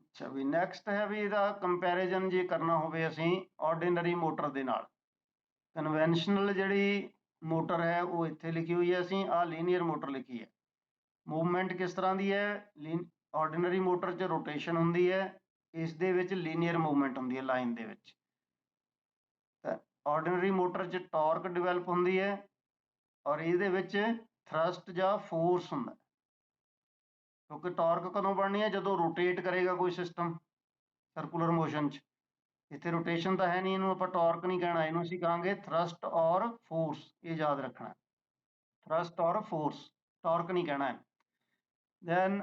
ਅੱਛਾ ਵੀ ਨੈਕਸਟ ਹੈ ਵੀ ਇਹਦਾ ਕੰਪੈਰੀਜ਼ਨ ਜੇ ਕਰਨਾ ਹੋਵੇ ਅਸੀਂ ਆਰਡੀਨਰੀ ਮੋਟਰ ਦੇ ਨਾਲ। ਕਨਵੈਨਸ਼ਨਲ ਜਿਹੜੀ ਮੋਟਰ ਹੈ ਉਹ ਇੱਥੇ ਲਿਖੀ ਹੋਈ ਹੈ, ਅਸੀਂ ਆਹ ਲੀਨੀਅਰ ਮੋਟਰ ਲਿਖੀ ਹੈ। ਮੂਵਮੈਂਟ ਕਿਸ ਤਰ੍ਹਾਂ ਦੀ ਹੈ? ਆਰਡੀਨਰੀ ਮੋਟਰ 'ਚ ਰੋਟੇਸ਼ਨ ਹੁੰਦੀ ਹੈ, ਇਸ ਦੇ ਵਿੱਚ ਲੀਨੀਅਰ ਮੂਵਮੈਂਟ ਹੁੰਦੀ ਹੈ ਲਾਈਨ ਦੇ ਵਿੱਚ। ਤਾਂ ਆਰਡੀਨਰੀ ਮੋਟਰ 'ਚ ਟਾਰਕ ਡਿਵੈਲਪ ਹੁੰਦੀ ਹੈ ਔਰ ਇਹਦੇ ਵਿੱਚ ਥਰਸਟ ਜਾਂ ਫੋਰਸ ਹੁੰਦਾ। ਕਿਉਂਕਿ ਟਾਰਕ ਕਦੋਂ ਬਣਨੀ ਹੈ? ਜਦੋਂ ਰੋਟੇਟ ਕਰੇਗਾ ਕੋਈ ਸਿਸਟਮ ਸਰਕੂਲਰ ਮੋਸ਼ਨ 'ਚ। ਇੱਥੇ ਰੋਟੇਸ਼ਨ ਤਾਂ ਹੈ ਨਹੀਂ, ਇਹਨੂੰ ਆਪਾਂ ਟਾਰਕ ਨਹੀਂ ਕਹਿਣਾ, ਇਹਨੂੰ ਅਸੀਂ ਕਹਾਂਗੇ ਥਰਸਟ ਔਰ ਫੋਰਸ। ਇਹ ਯਾਦ ਰੱਖਣਾ, ਥਰਸਟ ਔਰ ਫੋਰਸ, ਟਾਰਕ ਨਹੀਂ ਕਹਿਣਾ ਹੈ। ਦੈਨ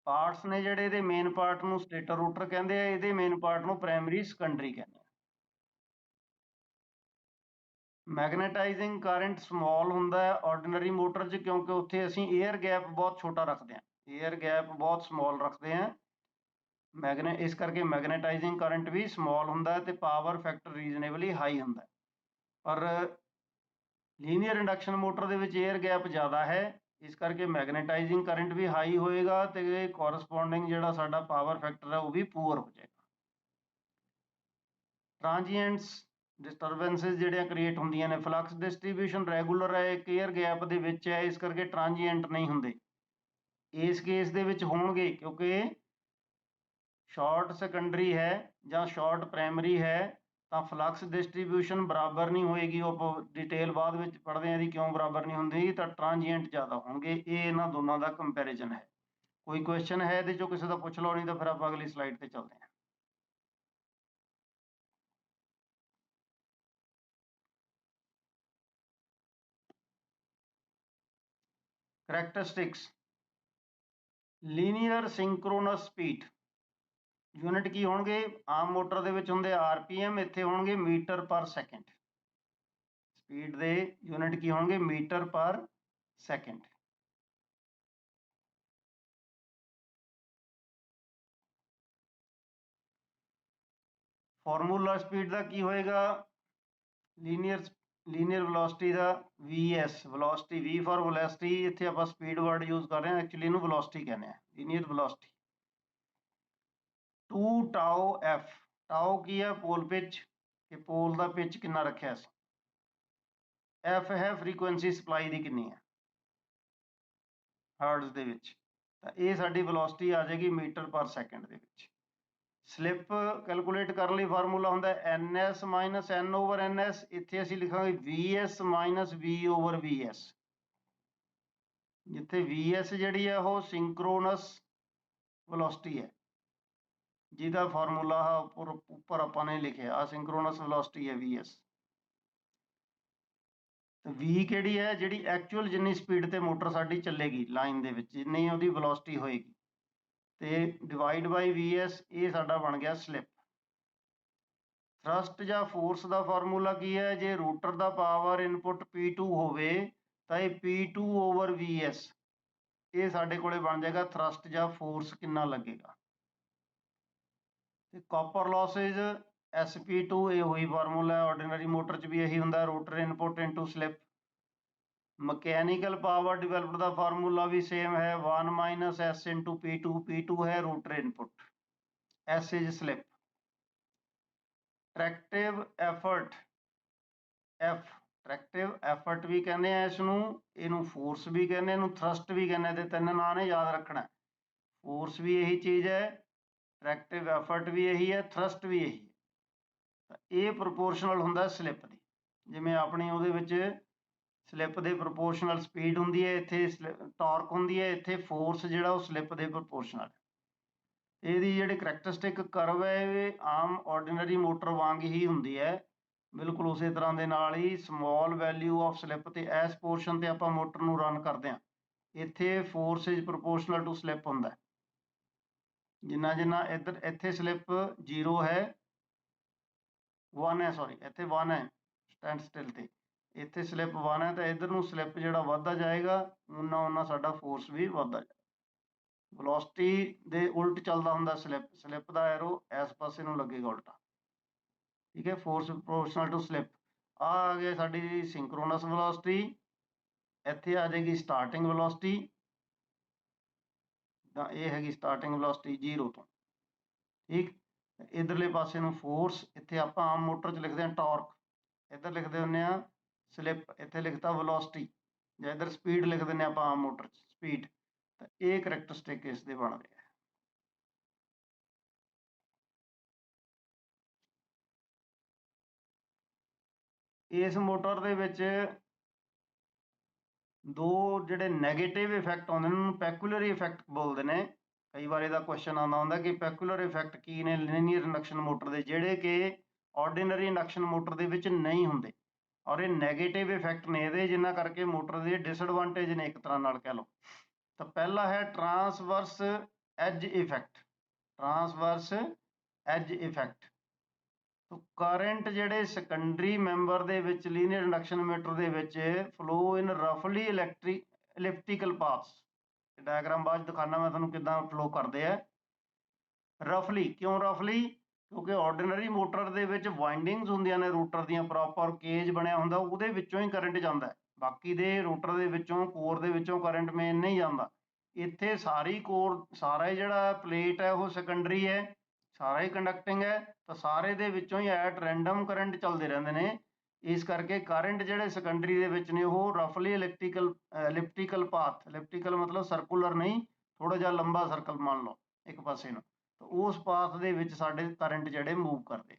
ਪਾਰਟਸ ਨੇ ਜਿਹੜੇ ਇਹਦੇ ਮੇਨ ਪਾਰਟ ਨੂੰ ਸਟੇਟਰ ਰੋਟਰ ਕਹਿੰਦੇ ਆ, ਇਹਦੇ ਮੇਨ ਪਾਰਟ ਨੂੰ ਪ੍ਰਾਇਮਰੀ ਸੈਕੰਡਰੀ ਕਹਿੰਦੇ ਆ। ਮੈਗਨੇਟਾਈਜ਼ਿੰਗ ਕਰੰਟ ਸਮਾਲ ਹੁੰਦਾ ਹੈ ਆਰਡੀਨਰੀ ਮੋਟਰ 'ਚ, ਕਿਉਂਕਿ ਉੱਥੇ ਅਸੀਂ ਏਅਰ ਗੈਪ ਬਹੁਤ ਛੋਟਾ ਰੱਖਦੇ ਹਾਂ, ਏਅਰ ਗੈਪ ਬਹੁਤ ਸਮਾਲ ਰੱਖਦੇ ਹਾਂ। ਇਸ ਕਰਕੇ ਮੈਗਨੇਟਾਈਜ਼ਿੰਗ ਕਰੰਟ ਵੀ ਸਮਾਲ ਹੁੰਦਾ ਤੇ ਪਾਵਰ ਫੈਕਟਰ ਰੀਜ਼ਨੇਬਲੀ ਹਾਈ ਹੁੰਦਾ। ਪਰ ਲੀਨੀਅਰ ਇੰਡਕਸ਼ਨ ਮੋਟਰ ਦੇ ਵਿੱਚ ਏਅਰ ਗੈਪ ਜ਼ਿਆਦਾ ਹੈ, ਇਸ ਕਰਕੇ ਮੈਗਨੇਟਾਈਜ਼ਿੰਗ ਕਰੰਟ ਵੀ ਹਾਈ ਹੋਏਗਾ ਤੇ ਕੋਰਸਪੋਂਡਿੰਗ ਜਿਹੜਾ ਸਾਡਾ ਪਾਵਰ ਫੈਕਟਰ ਹੈ ਉਹ ਵੀ ਪੂਅਰ ਹੋ ਜਾਏਗਾ। ਟ੍ਰਾਂਜੀਐਂਟਸ ਡਿਸਟਰਬੈਂਸਿਸ ਜਿਹੜੀਆਂ ਕ੍ਰੀਏਟ ਹੁੰਦੀਆਂ ਨੇ, ਫਲਕਸ ਡਿਸਟਰੀਬਿਊਸ਼ਨ ਰੈਗੂਲਰ ਹੈ, ਇੱਕ ਏਅਰ ਗੈਪ ਦੇ ਵਿੱਚ ਹੈ, ਇਸ ਕਰਕੇ ਟ੍ਰਾਂਜੀਐਂਟ ਨਹੀਂ ਹੁੰਦੇ। ਇਸ ਕੇਸ ਦੇ ਵਿੱਚ ਹੋਣਗੇ ਕਿਉਂਕਿ ਸ਼ਾਰਟ ਸੈਕੰਡਰੀ ਹੈ ਜਾਂ ਸ਼ਾਰਟ ਪ੍ਰਾਇਮਰੀ ਹੈ ਤਾਂ ਫਲਕਸ ਡਿਸਟਰੀਬਿਊਸ਼ਨ ਬਰਾਬਰ ਨਹੀਂ ਹੋਏਗੀ। ਉਹ ਆਪਾਂ ਡਿਟੇਲ ਬਾਅਦ ਵਿੱਚ ਪੜ੍ਹਦੇ ਹਾਂ ਇਹਦੀ ਕਿਉਂ ਬਰਾਬਰ ਨਹੀਂ ਹੁੰਦੀ, ਤਾਂ ਟ੍ਰਾਂਜੀਐਂਟ ਜ਼ਿਆਦਾ ਹੋਣਗੇ। ਇਹ ਇਹਨਾਂ ਦੋਨਾਂ ਦਾ ਕੰਪੈਰੀਜ਼ਨ ਹੈ। ਕੋਈ ਕੁਐਸਚਨ ਹੈ ਇਹਦੇ ਚੋਂ ਕਿਸੇ ਦਾ? ਪੁੱਛ ਲਓ, ਨਹੀਂ ਤਾਂ ਫਿਰ ਆਪਾਂ ਅਗਲੀ ਸਲਾਈਡ ਤੇ ਚੱਲਦੇ ਹਾਂ। ਕਰੈਕਟਰਿਸਟਿਕਸ ਲੀਨੀਅਰ ਸਿੰਕਰੋਨਸ ਸਪੀਡ ਯੂਨਿਟ ਕੀ ਹੋਣਗੇ? ਆਮ ਮੋਟਰ ਦੇ ਵਿੱਚ ਹੁੰਦੇ ਆਰਪੀਐਮ, ਇੱਥੇ ਹੋਣਗੇ ਮੀਟਰ ਪਰ ਸੈਕਿੰਡ। ਸਪੀਡ ਦੇ ਯੂਨਿਟ ਕੀ ਹੋਣਗੇ? Metre per second. Formula speed ਦਾ ਕੀ ਹੋਏਗਾ? ਲੀਨੀਅਰ ਵੈਲੋਸਿਟੀ ਦਾ vs, velocity v for velocity, ਇੱਥੇ ਆਪਾਂ ਸਪੀਡ ਵਰਡ ਯੂਜ਼ ਕਰ ਰਹੇ ਹਾਂ, ਐਕਚੁਅਲੀ ਇਹਨੂੰ ਵੈਲੋਸਿਟੀ ਕਹਿੰਦੇ ਆ, ਲੀਨੀਅਰ ਵੈਲੋਸਿਟੀ। 2 ਟਾਓ f, ਟਾਓ ਕੀ ਹੈ? ਪੋਲ ਪਿਚ, ਕਿ ਪੋਲ ਦਾ ਪਿਚ ਕਿੰਨਾ ਰੱਖਿਆ ਸੀ। f ਹੈ ਫ੍ਰੀਕੁਐਂਸੀ ਸਪਲਾਈ ਦੀ ਕਿੰਨੀ ਹੈ ਹਰਟਜ਼ ਦੇ ਵਿੱਚ, ਤਾਂ ਇਹ ਸਾਡੀ ਵੈਲੋਸਿਟੀ ਆ ਜਾਏਗੀ ਮੀਟਰ ਪਰ ਸੈਕਿੰਡ ਦੇ ਵਿੱਚ। ਸਲਿੱਪ ਕੈਲਕੂਲੇਟ ਕਰਨ ਲਈ ਫਾਰਮੂਲਾ ਹੁੰਦਾ ns minus n over ns, ਇੱਥੇ ਅਸੀਂ ਲਿਖਾਂਗੇ vs minus v over vs, ਜਿੱਥੇ vs ਜਿਹੜੀ ਹੈ ਉਹ ਸਿੰਕਰੋਨਸ ਵੈਲੋਸਿਟੀ ਹੈ, ਜਿਹਦਾ ਫਾਰਮੂਲਾ ਉੱਪਰ ਆਪਾਂ ਨੇ ਲਿਖਿਆ, ਆ ਸਿੰਕਰੋਨਸ ਵੈਲੋਸਿਟੀ ਹੈ vs। v ਕਿਹੜੀ ਹੈ? ਜਿਹੜੀ ਐਕਚੁਅਲ ਜਿੰਨੀ ਸਪੀਡ ਤੇ ਮੋਟਰ ਸਾਡੀ ਚੱਲੇਗੀ ਲਾਈਨ ਦੇ ਵਿੱਚ, ਜਿੰਨੀ ਉਹਦੀ ਵੈਲੋਸਿਟੀ ਹੋਏਗੀ, ਤੇ ਡਿਵਾਈਡ ਬਾਈ vs, ਇਹ ਸਾਡਾ ਬਣ ਗਿਆ ਸਲਿੱਪ। ਥਰਸਟ ਜਾਂ ਫੋਰਸ ਦਾ ਫਾਰਮੂਲਾ ਕੀ ਹੈ? ਜੇ ਰੋਟਰ ਦਾ ਪਾਵਰ ਇਨਪੁਟ P2 ਹੋਵੇ ਤਾਂ ਇਹ P2 ਓਵਰ vs, ਇਹ ਸਾਡੇ ਕੋਲੇ ਬਣ ਜਾਏਗਾ ਥਰਸਟ ਜਾਂ ਫੋਰਸ ਕਿੰਨਾ ਲੱਗੇਗਾ। ਤੇ ਕਾਪਰ ਲੌਸੇਜ SP2 ਇਹ ਉਹੀ ਫਾਰਮੂਲਾ ਹੈ, ਆਰਡੀਨਰੀ ਮੋਟਰ 'ਚ ਵੀ ਇਹੀ ਹੁੰਦਾ, rotor input into slip. Mechanical power developed ਦਾ ਫਾਰਮੂਲਾ ਵੀ ਸੇਮ ਹੈ, 1 - S × P2। P2 ਹੈ rotor input, S is slip. Tractive effort F, tractive effort भी कहते हैं इसनूं, इनू फोर्स भी कहते हैं, इनू थ्रस्ट भी कहते हैं। तीन नाम ने याद रखना, फोर्स भी यही चीज़ है, ट्रैक्टिव एफर्ट भी यही है, थ्रस्ट भी यही है। ये प्रोपोर्शनल हुंदा स्लिप की, जिवें अपनी उहदे विच स्लिप दे प्रोपोर्शनल स्पीड हुंदी है, इत्थे टॉर्क हुंदी है, इत्थे फोर्स जिहड़ा वो स्लिप दे प्रोपोर्शनल है। ਇਹਦੀ ਜਿਹੜੀ ਕਰੈਕਟਰਿਸਟਿਕ ਕਰਵ ਹੈ ਇਹ ਆਮ ਆਰਡੀਨਰੀ ਮੋਟਰ ਵਾਂਗ ਹੀ ਹੁੰਦੀ ਹੈ, ਬਿਲਕੁਲ ਉਸੇ ਤਰ੍ਹਾਂ ਦੇ ਨਾਲ ਹੀ। ਸਮੋਲ ਵੈਲਿਊ ਆਫ ਸਲਿੱਪ ਤੇ ਇਸ ਪੋਰਸ਼ਨ ਤੇ ਆਪਾਂ ਮੋਟਰ ਨੂੰ ਰਨ ਕਰਦੇ ਹਾਂ, ਇੱਥੇ force is proportional to slip ਹੁੰਦਾ। ਜਿੰਨਾ ਜਿੰਨਾ ਇੱਧਰ ਇੱਥੇ ਸਲਿੱਪ 0 ਹੈ, 1 ਹੈ, ਸੌਰੀ ਇੱਥੇ 1 ਹੈ ਸਟੈਂਡ ਸਟਿਲ ਤੇ, ਇੱਥੇ ਸਲਿੱਪ 1 ਹੈ, ਤਾਂ ਇੱਧਰ ਨੂੰ ਸਲਿੱਪ ਜਿਹੜਾ ਵੱਧਦਾ ਜਾਏਗਾ ਉਨਾ ਉਨਾ ਸਾਡਾ ਫੋਰਸ ਵੀ ਵੱਧਦਾ ਜਾਏਗਾ। ਵੈਲੋਸਿਟੀ ਦੇ ਉਲਟ ਚੱਲਦਾ ਹੁੰਦਾ ਸਲਿੱਪ ਦਾ ਐਰੋ ਇਸ ਪਾਸੇ ਨੂੰ ਲੱਗੇਗਾ ਉਲਟਾ, ਠੀਕ ਹੈ। Force proportional to slip. ਆ ਗਿਆ ਸਾਡੀ ਸਿੰਕਰੋਨਸ ਵੈਲੋਸਿਟੀ, ਇੱਥੇ ਆ ਜਾਏਗੀ ਸਟਾਰਟਿੰਗ ਵੈਲੋਸਿਟੀ, ਤਾਂ ਇਹ ਹੈਗੀ ਸਟਾਰਟਿੰਗ ਵੈਲੋਸਿਟੀ 0 ਤੋਂ, ਠੀਕ। ਇੱਧਰਲੇ ਪਾਸੇ ਨੂੰ ਫੋਰਸ, ਇੱਥੇ ਆਪਾਂ ਆਮ ਮੋਟਰ 'ਚ ਲਿਖਦੇ ਹਾਂ ਟਾਰਕ, ਇੱਧਰ ਲਿਖਦੇ ਹੁੰਦੇ ਆ ਸਲਿੱਪ, ਇੱਥੇ ਲਿਖਤਾ ਵੈਲੋਸਿਟੀ, ਜਾਂ ਇੱਧਰ ਸਪੀਡ ਲਿਖ ਦਿੰਦੇ ਆਪਾਂ ਆਮ ਮੋਟਰ 'ਚ ਸਪੀਡ। ਤਾਂ ਇਹ ਕਰੈਕਟਰਿਸਟਿਕ ਇਸ ਦੇ ਬਣਦੇ ਆ। ਇਸ ਮੋਟਰ ਦੇ ਵਿੱਚ ਦੋ ਜਿਹੜੇ ਨੈਗੇਟਿਵ ਇਫੈਕਟ ਆਉਂਦੇ ਨੇ ਉਹਨੂੰ ਪੈਕੂਲਰੀ ਇਫੈਕਟ ਬੋਲਦੇ ਨੇ। ਕਈ ਵਾਰ ਇਹਦਾ ਕੁਐਸਚਨ ਆਉਂਦਾ ਹੁੰਦਾ ਕਿ ਪੈਕੂਲਰ ਇਫੈਕਟ ਕੀ ਨੇ ਲੀਨੀਅਰ ਇੰਡਕਸ਼ਨ ਮੋਟਰ ਦੇ, ਜਿਹੜੇ ਕਿ ਆਰਡੀਨਰੀ ਇੰਡਕਸ਼ਨ ਮੋਟਰ ਦੇ ਵਿੱਚ ਨਹੀਂ ਹੁੰਦੇ, ਔਰ ਇਹ ਨੈਗੇਟਿਵ ਇਫੈਕਟ ਨੇ ਇਹਦੇ, ਜਿਨ੍ਹਾਂ ਕਰਕੇ ਮੋਟਰ ਦੇ ਡਿਸਐਡਵਾਂਟੇਜ ਨੇ ਇੱਕ ਤਰ੍ਹਾਂ ਨਾਲ ਕਹਿ ਲਓ। ਤਾਂ ਪਹਿਲਾ ਹੈ transverse edge effect, transverse edge effect. Current ਜਿਹੜੇ ਸੈਕੰਡਰੀ ਮੈਂਬਰ ਦੇ ਵਿੱਚ ਲੀਨੀਅਰ ਇੰਡਕਸ਼ਨ ਮੋਟਰ ਦੇ ਵਿੱਚ ਫਲੋ ਇਨ ਰਫਲੀ ਇਲਿਪਟੀਕਲ ਪਾਥਸ। ਡਾਇਗਰਾਮ ਬਾਅਦ ਦਿਖਾਣਾ ਮੈਂ ਤੁਹਾਨੂੰ ਕਿੱਦਾਂ ਫਲੋ ਕਰਦੇ ਆ ਰਫਲੀ। ਕਿਉਂ ਰਫਲੀ? ਕਿਉਂਕਿ ਆਰਡੀਨਰੀ ਮੋਟਰ ਦੇ ਵਿੱਚ ਵਾਈਂਡਿੰਗਸ ਹੁੰਦੀਆਂ ਨੇ ਰੋਟਰ ਦੀਆਂ, ਪ੍ਰੋਪਰ ਕੇਜ ਬਣਿਆ ਹੁੰਦਾ, ਉਹਦੇ ਵਿੱਚੋਂ ਹੀ ਕਰੰਟ ਜਾਂਦਾ। ਬਾਕੀ ਦੇ ਰੋਟਰ ਦੇ ਵਿੱਚੋਂ, ਕੋਰ ਦੇ ਵਿੱਚੋਂ ਕਰੰਟ ਮੇਨ ਨਹੀਂ ਜਾਂਦਾ। ਇੱਥੇ ਸਾਰੀ ਕੋਰ, ਸਾਰਾ ਹੀ ਜਿਹੜਾ ਪਲੇਟ ਹੈ ਉਹ ਸੈਕੰਡਰੀ ਹੈ, ਸਾਰਾ ਹੀ ਕੰਡਕਟਿੰਗ ਹੈ, ਤਾਂ ਸਾਰੇ ਦੇ ਵਿੱਚੋਂ ਹੀ ਐਟ ਰੈਂਡਮ ਕਰੰਟ ਚੱਲਦੇ ਰਹਿੰਦੇ ਨੇ। ਇਸ ਕਰਕੇ ਕਰੰਟ ਜਿਹੜੇ ਸੈਕੰਡਰੀ ਦੇ ਵਿੱਚ ਨੇ ਉਹ ਰਫਲੀ ਇਲਿਪਟੀਕਲ ਪਾਥ, ਇਲਿਪਟੀਕਲ ਮਤਲਬ ਸਰਕੂਲਰ ਨਹੀਂ, ਥੋੜਾ ਜਿਹਾ ਲੰਬਾ ਸਰਕਲ ਮੰਨ ਲਓ ਇੱਕ ਪਾਸੇ ਨੂੰ, ਤਾਂ ਉਸ ਪਾਥ ਦੇ ਵਿੱਚ ਸਾਡੇ ਕਰੰਟ ਜਿਹੜੇ ਮੂਵ ਕਰਦੇ।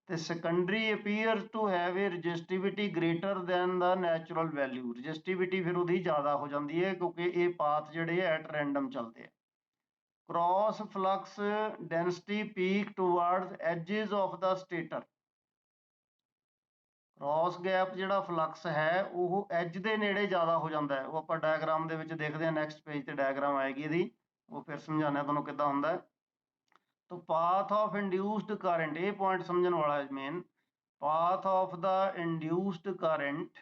ਤੇ secondary appears to have a resistivity greater than the natural value. Resistivity ਫਿਰ ਉਹਦੀ ਜ਼ਿਆਦਾ ਹੋ ਜਾਂਦੀ ਹੈ ਕਿਉਂਕਿ ਇਹ ਪਾਥ ਜਿਹੜੇ ਐਟ ਰੈਂਡਮ ਚੱਲਦੇ ਆ। Cross flux density peak towards edges of the stator. Cross gap ਜਿਹੜਾ ਫਲਕਸ ਹੈ ਉਹ ਐਜ ਦੇ ਨੇੜੇ ਜ਼ਿਆਦਾ ਹੋ ਜਾਂਦਾ ਹੈ। ਉਹ ਆਪਾਂ ਡਾਇਗਰਾਮ ਦੇ ਵਿੱਚ ਦੇਖਦੇ ਹਾਂ, ਨੈਕਸਟ ਪੇਜ ਤੇ ਡਾਇਗਰਾਮ ਆਏਗੀ ਇਹਦੀ, ਉਹ ਫਿਰ ਸਮਝਾਉਂਦੇ ਤੁਹਾਨੂੰ ਕਿੱਦਾਂ ਹੁੰਦਾ। ਤਾਂ ਪਾਥ ਆਫ ਇੰਡਿਊਸਡ ਕਰੰਟ, ਇਹ ਪੁਆਇੰਟ ਸਮਝਣ ਵਾਲਾ ਹੈ main. Path of the induced current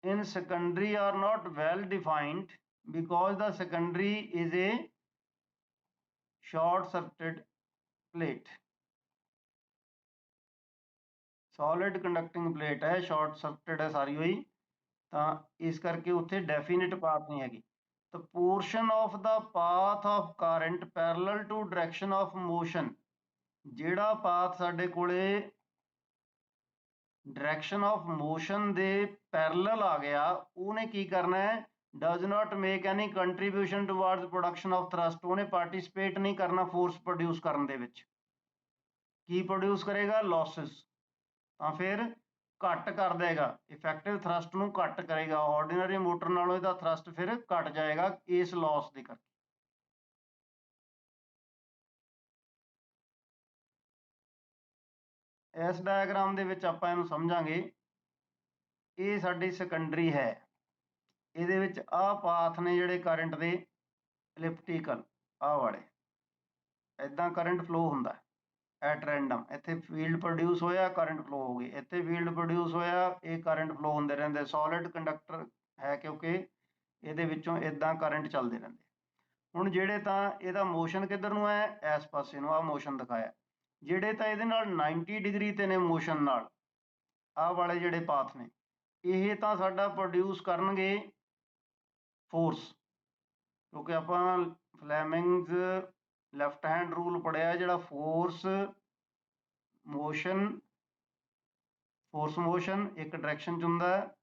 in secondary are not well defined because the secondary is a short circuited plate, solid conducting plate है, short circuited है सारी हुई, तो इस करके उत्थे डेफिनेट पाथ नहीं हैगी। तो portion of the path of current parallel to direction of motion, ਜਿਹੜਾ ਪਾਥ ਸਾਡੇ ਕੋਲੇ डायरेक्शन ऑफ मोशन दे पैरेलल आ गया, ਉਹਨੇ ਕੀ ਕਰਨਾ है, does not make any contribution towards production of thrust. ਉਹਨੇ पार्टिसिपेट नहीं करना फोर्स प्रोड्यूस ਕਰਨ ਦੇ ਵਿੱਚ। ਕੀ प्रोड्यूस करेगा? लॉसेस। ਤਾਂ ਫਿਰ ਘੱਟ ਕਰ ਦੇਗਾ, ਇਫੈਕਟਿਵ ਥ੍ਰਸਟ ਨੂੰ ਘੱਟ ਕਰੇਗਾ। ਆਰਡੀਨਰੀ ਮੋਟਰ ਨਾਲੋਂ ਇਹਦਾ ਥ੍ਰਸਟ ਫਿਰ ਘੱਟ ਜਾਏਗਾ ਇਸ ਲੌਸ ਦੇ ਕਰਕੇ। ਇਸ ਡਾਇਗਰਾਮ ਦੇ ਵਿੱਚ ਆਪਾਂ ਇਹਨੂੰ ਸਮਝਾਂਗੇ। ਇਹ ਸਾਡੀ ਸੈਕੰਡਰੀ ਹੈ, ਇਹਦੇ ਵਿੱਚ ਆਹ ਪਾਥ ਨੇ ਜਿਹੜੇ ਕਰੰਟ ਦੇ ਇਲਿਪਟੀਕਲ, ਆਹ ਵਾਲੇ, ਇੱਦਾਂ ਕਰੰਟ ਫਲੋ ਹੁੰਦਾ। At random. ਇੱਥੇ ਫੀਲਡ ਪ੍ਰੋਡਿਊਸ ਹੋਇਆ, ਕਰੰਟ ਫਲੋ ਹੋ ਗਈ, ਇੱਥੇ ਫੀਲਡ ਪ੍ਰੋਡਿਊਸ ਹੋਇਆ, ਇਹ ਕਰੰਟ ਫਲੋ ਹੁੰਦੇ ਰਹਿੰਦੇ। ਸੋਲਿਡ ਕੰਡਕਟਰ ਹੈ ਕਿਉਂਕਿ ਇਹਦੇ ਵਿੱਚੋਂ ਇਦਾਂ ਕਰੰਟ ਚੱਲਦੇ ਰਹਿੰਦੇ। ਹੁਣ ਜਿਹੜੇ ਤਾਂ ਇਹਦਾ ਮੋਸ਼ਨ ਕਿੱਧਰ ਨੂੰ ਹੈ, ਇਸ ਪਾਸੇ ਨੂੰ, ਆਹ ਮੋਸ਼ਨ ਦਿਖਾਇਆ। ਜਿਹੜੇ ਤਾਂ ਇਹਦੇ ਨਾਲ 90 ਡਿਗਰੀ ਤੇ ਨੇ ਮੋਸ਼ਨ ਨਾਲ, ਆਹ ਵਾਲੇ ਜਿਹੜੇ ਪਾਥ ਨੇ, ਇਹ ਤਾਂ ਸਾਡਾ ਪ੍ਰੋਡਿਊਸ ਕਰਨਗੇ ਫੋਰਸ, ਕਿਉਂਕਿ ਆਪਾਂ ਫਲੈਮਿੰਗਸ ਲੈਫਟ ਹੈਂਡ ਰੂਲ ਪੜਿਆ, ਜਿਹੜਾ ਫੋਰਸ ਮੋਸ਼ਨ ਇੱਕ ਡਾਇਰੈਕਸ਼ਨ 'ਚ ਹੁੰਦਾ,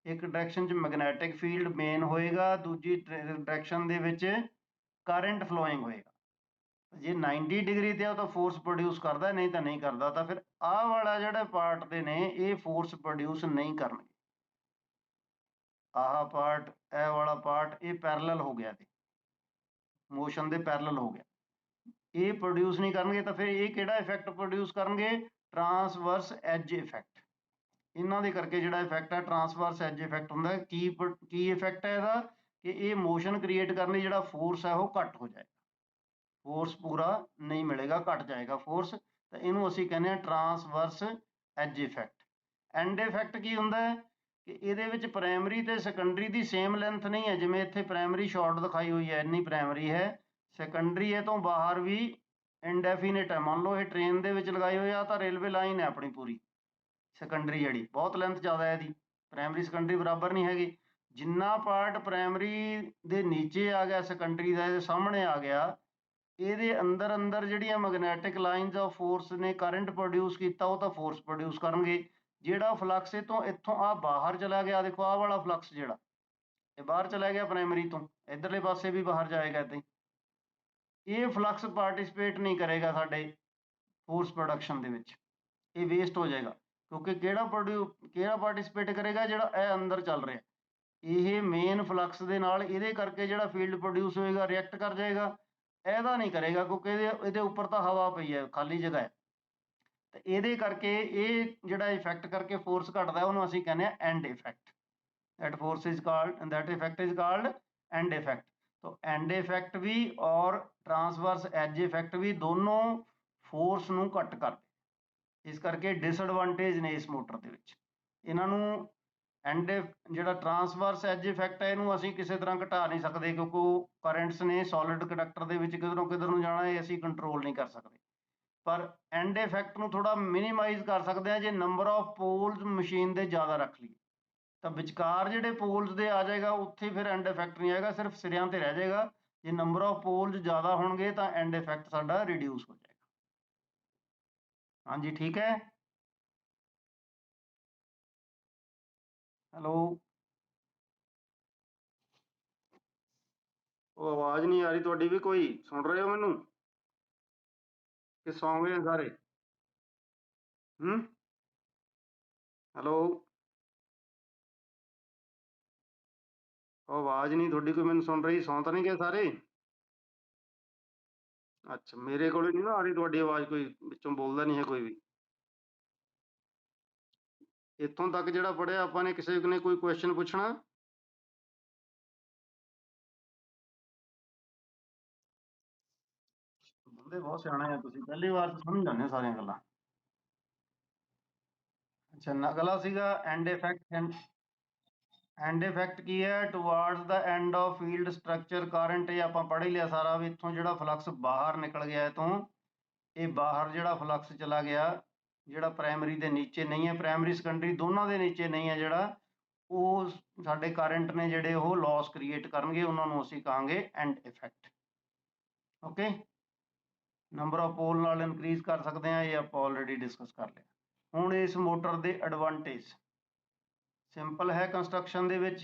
ਇੱਕ ਡਾਇਰੈਕਸ਼ਨ 'ਚ ਮੈਗਨੈਟਿਕ ਫੀਲਡ ਮੇਨ ਹੋਏਗਾ, ਦੂਜੀ ਡਾਇਰੈਕਸ਼ਨ ਦੇ ਵਿੱਚ ਕਰੰਟ ਫਲੋਇੰਗ ਹੋਏਗਾ। ਜੇ 90 ਡਿਗਰੀ ਤੇ ਉਹ ਤਾਂ ਫੋਰਸ ਪ੍ਰੋਡਿਊਸ ਕਰਦਾ, ਨਹੀਂ ਤਾਂ ਨਹੀਂ ਕਰਦਾ। ਤਾਂ ਫਿਰ ਆਹ ਵਾਲਾ ਜਿਹੜਾ ਪਾਰਟ ਦੇ ਨੇ ਇਹ ਫੋਰਸ ਪ੍ਰੋਡਿਊਸ ਨਹੀਂ ਕਰਨਗੇ। ਆਹ ਪਾਰਟ, ਇਹ ਵਾਲਾ ਪਾਰਟ, ਇਹ ਪੈਰਲਲ ਹੋ ਗਿਆ, ਤੇ ਮੋਸ਼ਨ ਦੇ ਪੈਰਲਲ ਹੋ ਗਿਆ, ਇਹ ਪ੍ਰੋਡਿਊਸ ਨਹੀਂ ਕਰਨਗੇ। ਤਾਂ ਫਿਰ ਇਹ ਕਿਹੜਾ ਇਫੈਕਟ ਪ੍ਰੋਡਿਊਸ ਕਰਨਗੇ, ਟਰਾਂਸਵਰਸ ਐਜ ਇਫੈਕਟ। ਇਹਨਾਂ ਦੇ ਕਰਕੇ ਜਿਹੜਾ ਇਫੈਕਟ ਹੈ ਟਰਾਂਸਵਰਸ ਐਜ ਇਫੈਕਟ ਹੁੰਦਾ। ਕੀ ਇਫੈਕਟ ਹੈ ਇਹਦਾ, ਕਿ ਇਹ ਮੋਸ਼ਨ ਕ੍ਰੀਏਟ ਕਰਨ ਲਈ ਜਿਹੜਾ ਫੋਰਸ ਹੈ ਉਹ ਘੱਟ ਹੋ ਜਾਏਗਾ, ਫੋਰਸ ਪੂਰਾ ਨਹੀਂ ਮਿਲੇਗਾ, ਘਟ ਜਾਏਗਾ ਫੋਰਸ। ਤਾਂ ਇਹਨੂੰ ਅਸੀਂ ਕਹਿੰਦੇ ਹਾਂ ਟਰਾਂਸਵਰਸ ਐਜ ਇਫੈਕਟ। ਐਂਡ ਇਫੈਕਟ ਕੀ ਹੁੰਦਾ ਹੈ, ਕਿ ਇਹਦੇ ਵਿੱਚ ਪ੍ਰਾਇਮਰੀ ਤੇ ਸੈਕੰਡਰੀ ਦੀ ਸੇਮ ਲੈਂਥ ਨਹੀਂ ਹੈ। ਜਿਵੇਂ ਇੱਥੇ ਪ੍ਰਾਇਮਰੀ ਸ਼ਾਰਟ ਦਿਖਾਈ ਹੋਈ ਹੈ, ਇੰਨੀ ਪ੍ਰਾਇਮਰੀ ਹੈ, ਸੈਕੰਡਰੀ ਇਹ ਤੋਂ ਬਾਹਰ ਵੀ ਇਨਡੈਫੀਨਿਟ ਹੈ। ਮੰਨ ਲਓ ਇਹ ਟ੍ਰੇਨ ਦੇ ਵਿੱਚ ਲਗਾਈ ਹੋਈ ਆ, ਤਾਂ ਰੇਲਵੇ ਲਾਈਨ ਹੈ ਆਪਣੀ ਪੂਰੀ, ਸੈਕੰਡਰੀ ਜਿਹੜੀ ਬਹੁਤ ਲੈਂਥ ਜ਼ਿਆਦਾ ਹੈ ਇਹਦੀ, ਪ੍ਰਾਇਮਰੀ ਸੈਕੰਡਰੀ ਬਰਾਬਰ ਨਹੀਂ ਹੈਗੀ। ਜਿੰਨਾ ਪਾਰਟ ਪ੍ਰਾਇਮਰੀ ਦੇ ਨੀਚੇ ਆ ਗਿਆ, ਸੈਕੰਡਰੀ ਦਾ ਇਹਦੇ ਸਾਹਮਣੇ ਆ ਗਿਆ, ਇਹਦੇ ਅੰਦਰ ਜਿਹੜੀਆਂ ਮੈਗਨੈਟਿਕ ਲਾਈਨਸ ਆਫ ਫੋਰਸ ਨੇ ਕਰੰਟ ਪ੍ਰੋਡਿਊਸ ਕੀਤਾ, ਉਹ ਤਾਂ ਫੋਰਸ ਪ੍ਰੋਡਿਊਸ ਕਰਨਗੇ। ਜਿਹੜਾ ਫਲਕਸ ਇੱਥੋਂ ਆ ਬਾਹਰ ਚਲਾ ਗਿਆ, ਦੇਖੋ ਆਹ ਵਾਲਾ ਫਲਕਸ ਜਿਹੜਾ ਇਹ ਬਾਹਰ ਚਲਾ ਗਿਆ ਪ੍ਰਾਇਮਰੀ ਤੋਂ, ਇਧਰਲੇ ਪਾਸੇ ਵੀ ਬਾਹਰ ਜਾਏਗਾ ਇੱਦਾਂ ਹੀ। ਇਹ ਫਲਕਸ ਪਾਰਟਿਸਿਪੇਟ ਨਹੀਂ ਕਰੇਗਾ ਸਾਡੇ ਫੋਰਸ ਪ੍ਰੋਡਕਸ਼ਨ ਦੇ ਵਿੱਚ, ਇਹ ਵੇਸਟ ਹੋ ਜਾਏਗਾ। ਕਿਉਂਕਿ ਕਿਹੜਾ ਪਾਰਟਿਸਿਪੇਟ ਕਰੇਗਾ, ਜਿਹੜਾ ਇਹ ਅੰਦਰ ਚੱਲ ਰਿਹਾ, ਇਹ ਮੇਨ ਫਲਕਸ ਦੇ ਨਾਲ ਇਹਦੇ ਕਰਕੇ ਜਿਹੜਾ ਫੀਲਡ ਪ੍ਰੋਡਿਊਸ ਹੋਏਗਾ ਰਿਐਕਟ ਕਰ ਜਾਏਗਾ, ਇਹਦਾ ਨਹੀਂ ਕਰੇਗਾ, ਕਿਉਂਕਿ ਇਹਦੇ ਉੱਪਰ ਤਾਂ ਹਵਾ ਪਈ ਹੈ, ਖਾਲੀ ਜਗ੍ਹਾ ਹੈ। ਤੇ ਇਹਦੇ ਕਰਕੇ ਇਹ ਜਿਹੜਾ ਇਫੈਕਟ ਕਰਕੇ ਫੋਰਸ ਘਟਦਾ, ਉਹਨੂੰ ਅਸੀਂ ਕਹਿੰਦੇ ਆ and effect. that force is called and that effect is called end effect। तो end effect ਵੀ ਔਰ transverse edge effect ਵੀ ਦੋਨੋਂ ਫੋਰਸ ਨੂੰ ਘੱਟ ਕਰਦੇ, ਇਸ ਕਰਕੇ ਡਿਸਐਡਵਾਂਟੇਜ ਨੇ ਇਸ ਮੋਟਰ ਦੇ ਵਿੱਚ। ਇਹਨਾਂ ਨੂੰ ਐਂਡ ਜਿਹੜਾ ਟਰਾਂਸਵਰਸ ਐਜ ਇਫੈਕਟ ਹੈ, ਇਹਨੂੰ ਅਸੀਂ ਕਿਸੇ ਤਰ੍ਹਾਂ ਘਟਾ ਨਹੀਂ ਸਕਦੇ, ਕਿਉਂਕਿ ਉਹ ਕਰੰਟਸ ਨੇ ਸੋਲਿਡ ਕੰਡਕਟਰ ਦੇ ਵਿੱਚ ਕਿਧਰ ਨੂੰ ਜਾਣਾ, ਇਹ ਅਸੀਂ ਕੰਟਰੋਲ ਨਹੀਂ ਕਰ ਸਕਦੇ। ਪਰ ਐਂਡ ਇਫੈਕਟ ਨੂੰ ਥੋੜਾ ਮਿਨੀਮਾਈਜ਼ ਕਰ ਸਕਦੇ ਹਾਂ ਜੇ ਨੰਬਰ ਆਫ ਪੋਲਸ ਮਸ਼ੀਨ ਦੇ ਜ਼ਿਆਦਾ ਰੱਖ ਲਈਏ, ਤਾਂ ਵਿਚਕਾਰ ਜਿਹੜੇ ਪੋਲਸ ਦੇ ਆ ਜਾਏਗਾ, ਉੱਥੇ ਫਿਰ ਐਂਡ ਇਫੈਕਟ ਨਹੀਂ ਆਏਗਾ, ਸਿਰਫ ਸਿਰਿਆਂ ਤੇ ਰਹਿ ਜਾਏਗਾ। ਜੇ ਨੰਬਰ ਆਫ ਪੋਲਸ ਜ਼ਿਆਦਾ ਹੋਣਗੇ ਤਾਂ ਐਂਡ ਇਫੈਕਟ ਸਾਡਾ ਰਿਡਿਊਸ ਹੋ ਜਾਏਗਾ। ਹਾਂਜੀ ਠੀਕ ਹੈ, ਹੈਲੋ, ਉਹ ਆਵਾਜ਼ ਨਹੀਂ ਆ ਰਹੀ ਤੁਹਾਡੀ ਵੀ, ਕੋਈ ਸੁਣ ਰਹੇ ਹੋ ਮੈਨੂੰ ਕਿ ਸੌਂ ਗਏ ਸਾਰੇ? ਹੈਲੋ, ਉਹ ਆਵਾਜ਼ ਨਹੀਂ ਤੁਹਾਡੀ ਕੋਈ ਮੈਨੂੰ ਸੁਣ ਰਹੀ, ਸੌਂ ਤਾਂ ਨਹੀਂ ਗਏ ਸਾਰੇ? ਅੱਛਾ, ਮੇਰੇ ਕੋਲ ਨਹੀਂ ਨਾ ਆ ਰਹੀ ਤੁਹਾਡੀ ਆਵਾਜ਼, ਕੋਈ ਵਿੱਚੋਂ ਬੋਲਦਾ ਨਹੀਂ ਹੈ ਕੋਈ ਵੀ। ਇੱਥੋਂ ਤੱਕ ਜਿਹੜਾ ਪੜ੍ਹਿਆ ਆਪਾਂ ਨੇ, ਕਿਸੇ ਨੇ ਕੋਈ ਕੁਐਸਚਨ ਪੁੱਛਣਾ? ਬੰਦੇ ਬਹੁਤ ਸਿਆਣੇ ਆ ਤੁਸੀਂ, ਪਹਿਲੀ ਵਾਰ ਤਾਂ ਸਮਝ ਜਾਂਦੇ ਸਾਰੀਆਂ ਗੱਲਾਂ। ਅੱਛਾ, ਅਗਲਾ ਸੀਗਾ ਐਂਡ ਇਫੈਕਟ। ਐਂਡ ਇਫੈਕਟ ਕੀ ਹੈ, towards the end of field structure current, ਇਹ ਆਪਾਂ ਪੜ੍ਹ ਹੀ ਲਿਆ ਸਾਰਾ ਵੀ। ਇੱਥੋਂ ਜਿਹੜਾ ਫਲਕਸ ਬਾਹਰ ਨਿਕਲ ਗਿਆ ਤੋਂ, ਇਹ ਬਾਹਰ ਜਿਹੜਾ ਫਲਕਸ ਚਲਾ ਗਿਆ, ਜਿਹੜਾ ਪ੍ਰਾਇਮਰੀ ਦੇ ਨੀਚੇ ਨਹੀਂ ਹੈ, ਪ੍ਰਾਇਮਰੀ ਸੈਕੰਡਰੀ ਦੋਨਾਂ ਦੇ ਨੀਚੇ ਨਹੀਂ ਹੈ ਜਿਹੜਾ, ਉਹ ਸਾਡੇ ਕਰੰਟ ਨੇ ਜਿਹੜੇ ਉਹ ਲਾਸ ਕ੍ਰੀਏਟ ਕਰਨਗੇ, ਉਹਨਾਂ ਨੂੰ ਅਸੀਂ ਕਹਾਂਗੇ end effect. Okay, number of pole ਨਾਲ ਇਨਕਰੀਜ਼ ਕਰ ਸਕਦੇ ਹਾਂ, ਇਹ ਆਪਾਂ ਆਲਰੇਡੀ ਡਿਸਕਸ ਕਰ ਲਿਆ। ਹੁਣ ਇਸ ਮੋਟਰ ਦੇ ਐਡਵਾਂਟੇਜ, ਸਿੰਪਲ ਹੈ ਕੰਸਟਰਕਸ਼ਨ ਦੇ ਵਿੱਚ,